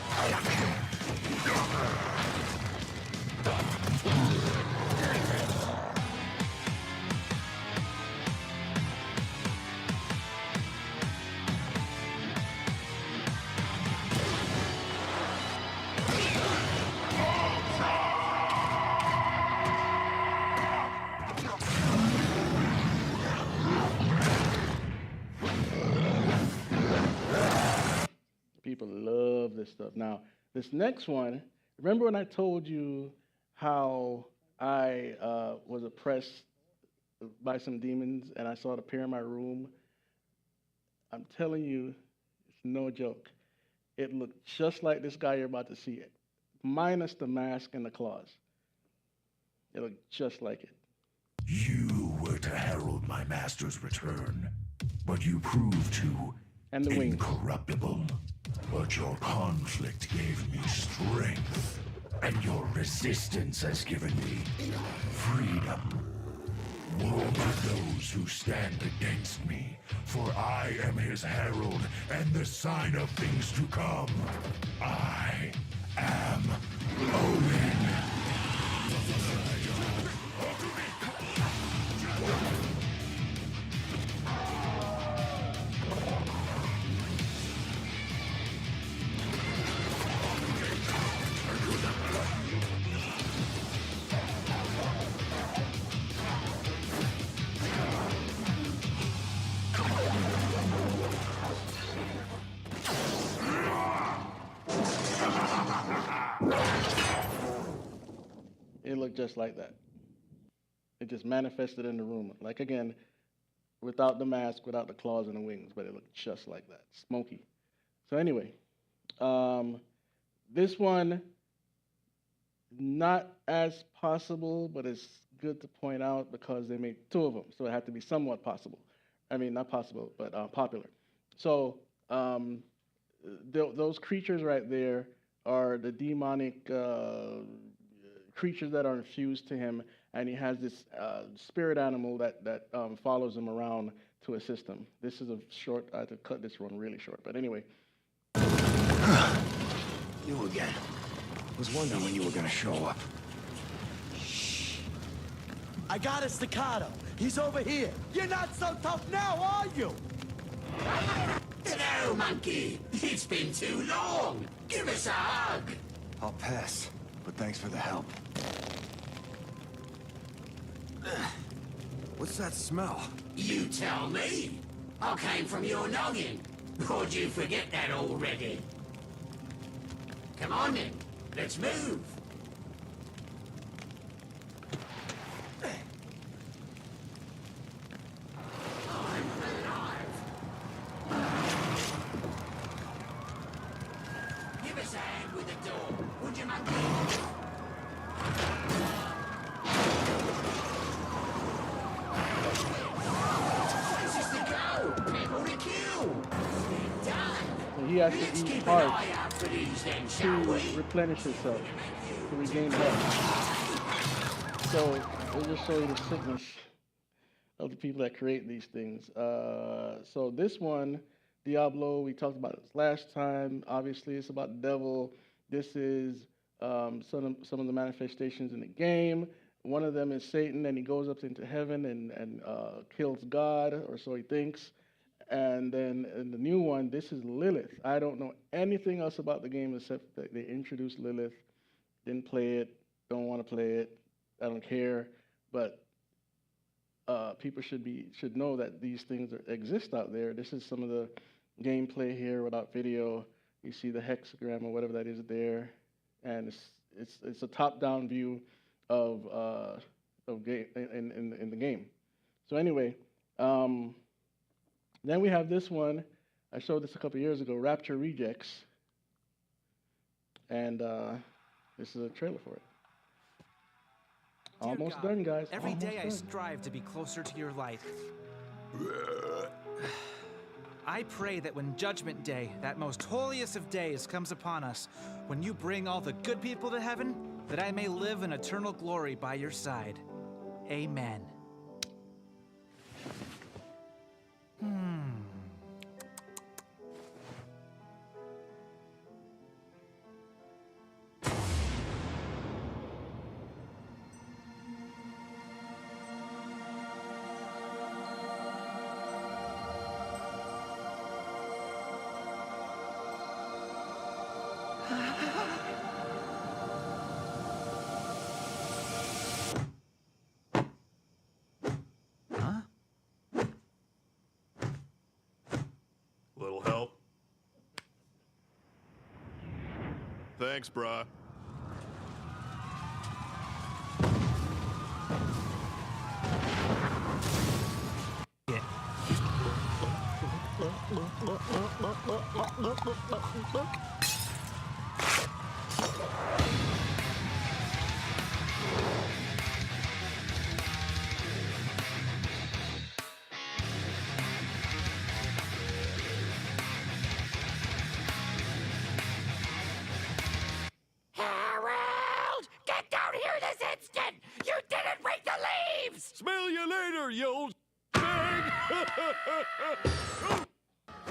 People love this stuff. Now, this next one, remember when I told you how I was oppressed by some demons and I saw it appear in my room? I'm telling you, it's no joke. It looked just like this guy you're about to see it, minus the mask and the claws. It looked just like it. You were to herald my master's return, but you proved too incorruptible. But your conflict gave me strength, and your resistance has given me freedom. Woe to those who stand against me, for I am his herald and the sign of things to come. I am Owen. It looked just like that. It just manifested in the room. Like, again, without the mask, without the claws and the wings, but it looked just like that. Smoky. So anyway, this one, not as possible, but it's good to point out because they made two of them, so it had to be somewhat possible. I mean, not possible, but popular. So those creatures right there are the demonic creatures that are infused to him, and he has this spirit animal that follows him around to assist him. This is a short. I had to cut this one really short, but anyway. You again. Was wondering when you were gonna show up. Shh. I got a staccato. He's over here. You're not so tough now, are you? Hello, monkey. It's been too long. Give us a hug. I'll pass, but thanks for the help. What's that smell? You tell me. I came from your noggin. Or did you forget that already? Come on then. Let's move. I'm alive. Give us a hand with the door, would you, monkey? Places to go, people to kill. Done. He has to Let's eat keep an hearts eye out for these then, to shall we? replenish himself, to regain health. So it'll just show you the sickness of the people that create these things. So this one, Diablo, we talked about this last time. Obviously, it's about the devil. This is some of the manifestations in the game. One of them is Satan, and he goes up into heaven and kills God, or so he thinks. And then in the new one, this is Lilith. I don't know anything else about the game except that they introduced Lilith. Didn't play it. Don't want to play it. I don't care. But people should know that these things exist out there. This is some of the gameplay here without video. You see the hexagram or whatever that is there, and it's a top-down view of game in the game. So anyway. Then we have this one. I showed this a couple years ago, Rapture Rejects. And this is a trailer for it. Dear Almost God, done, guys. Every Almost day I done. strive to be closer to your light. I pray that when Judgment Day, that most holiest of days, comes upon us, when you bring all the good people to heaven, that I may live in eternal glory by your side. Amen. Little help? Thanks, brah. Harold! Get down here this instant! You didn't bring the leaves! Smell you later, you old bag!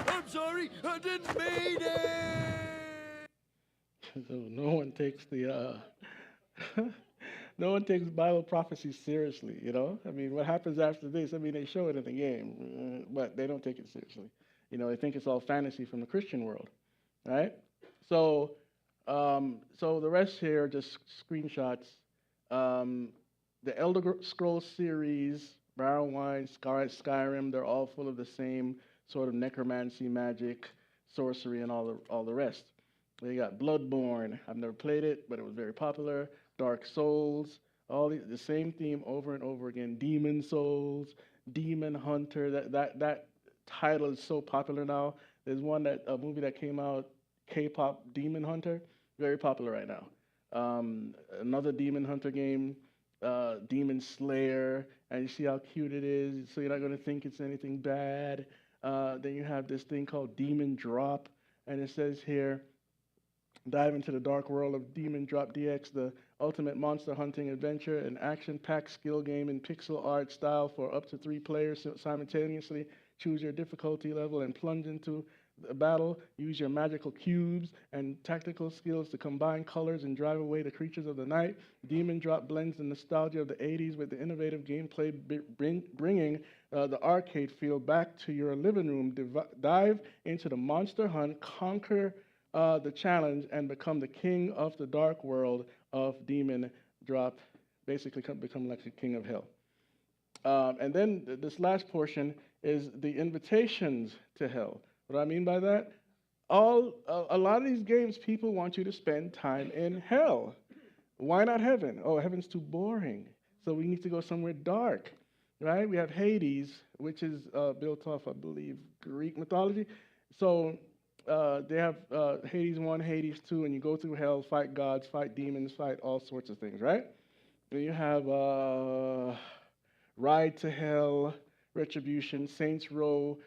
I'm sorry, I didn't mean it! So no one takes the no one takes Bible prophecy seriously, you know? I mean, what happens after this? I mean, they show it in the game, but they don't take it seriously. You know, they think it's all fantasy from the Christian world, right? So, so the rest here are just screenshots. The Elder Scrolls series, Morrowind, Skyrim, they're all full of the same sort of necromancy, magic, sorcery, and all the rest. They got Bloodborne. I've never played it, but it was very popular. Dark Souls, all the same theme over and over again. Demon Souls, Demon Hunter. That title is so popular now. There's a movie that came out, K-pop Demon Hunter, very popular right now. Another Demon Hunter game, Demon Slayer, and you see how cute it is, so you're not going to think it's anything bad. Then you have this thing called Demon Drop, and it says here, dive into the dark world of Demon Drop DX, the ultimate monster hunting adventure, an action-packed skill game in pixel art style for up to 3 players simultaneously. Choose your difficulty level and plunge into the battle. Use your magical cubes and tactical skills to combine colors and drive away the creatures of the night. Demon Drop blends the nostalgia of the 80s with the innovative gameplay, bringing the arcade feel back to your living room. Dive into the monster hunt, conquer the challenge, and become the king of the dark world of Demon Drop. Basically, become like the king of hell. And then this last portion is the invitations to hell. What I mean by that? A lot of these games, people want you to spend time in hell. Why not heaven? Oh, heaven's too boring, so we need to go somewhere dark, right? We have Hades, which is built off, I believe, Greek mythology. So they have Hades 1, Hades 2, and you go through hell, fight gods, fight demons, fight all sorts of things, right? Then you have Ride to Hell, Retribution, Saints Row,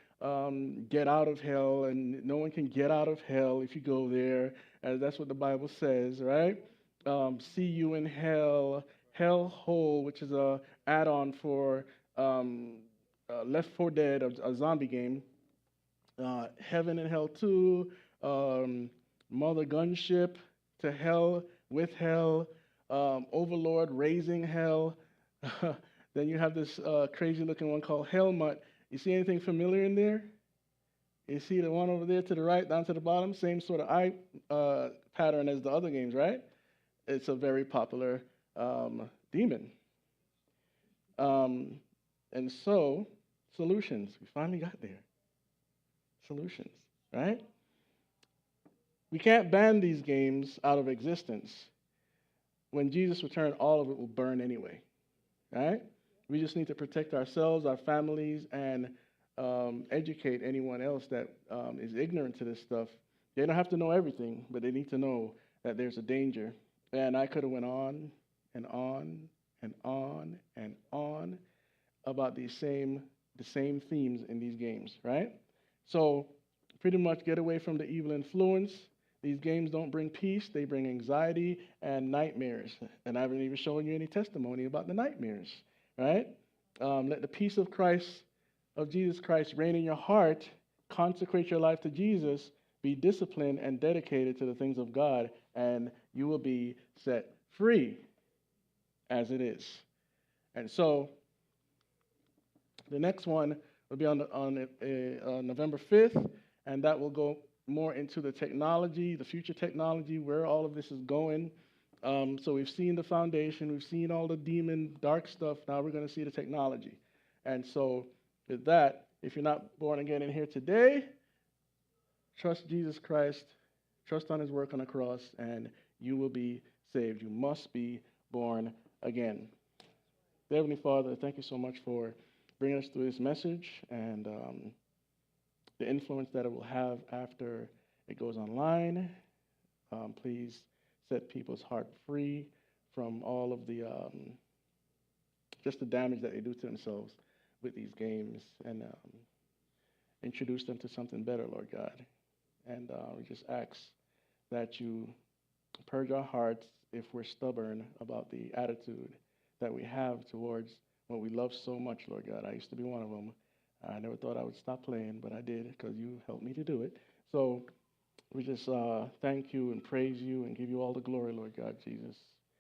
get out of hell, and no one can get out of hell if you go there, as that's what the Bible says, right? See You in Hell, Hell Hole, which is a add-on for Left 4 Dead, a zombie game. Heaven and Hell 2, Mother Gunship, To Hell with Hell, Overlord, Raising Hell. Then you have this crazy-looking one called Hellmutt. You see anything familiar in there? You see the one over there to the right, down to the bottom? Same sort of eye pattern as the other games, right? It's a very popular demon. And so, solutions. We finally got there. Solutions, right? We can't ban these games out of existence. When Jesus returns, all of it will burn anyway, right? We just need to protect ourselves, our families, and educate anyone else that is ignorant to this stuff. They don't have to know everything, but they need to know that there's a danger. And I could have went on and on and on and on about the same themes in these games, right? So pretty much get away from the evil influence. These games don't bring peace. They bring anxiety and nightmares. And I haven't even shown you any testimony about the nightmares, right? Let the peace of Christ, of Jesus Christ, reign in your heart. Consecrate your life to Jesus. Be disciplined and dedicated to the things of God, and you will be set free as it is. And so the next one will be on November 5th, and that will go more into the technology, the future technology, where all of this is going. So we've seen the foundation, we've seen all the demon, dark stuff, now we're going to see the technology. And so with that, if you're not born again in here today, trust Jesus Christ, trust on his work on the cross, and you will be saved. You must be born again. Dear Heavenly Father, thank you so much for bringing us through this message and the influence that it will have after it goes online. Please set people's heart free from all of the, just the damage that they do to themselves with these games, and introduce them to something better, Lord God. And we just ask that you purge our hearts if we're stubborn about the attitude that we have towards what we love so much, Lord God. I used to be one of them. I never thought I would stop playing, but I did because you helped me to do it. So we just thank you and praise you and give you all the glory, Lord God, Jesus.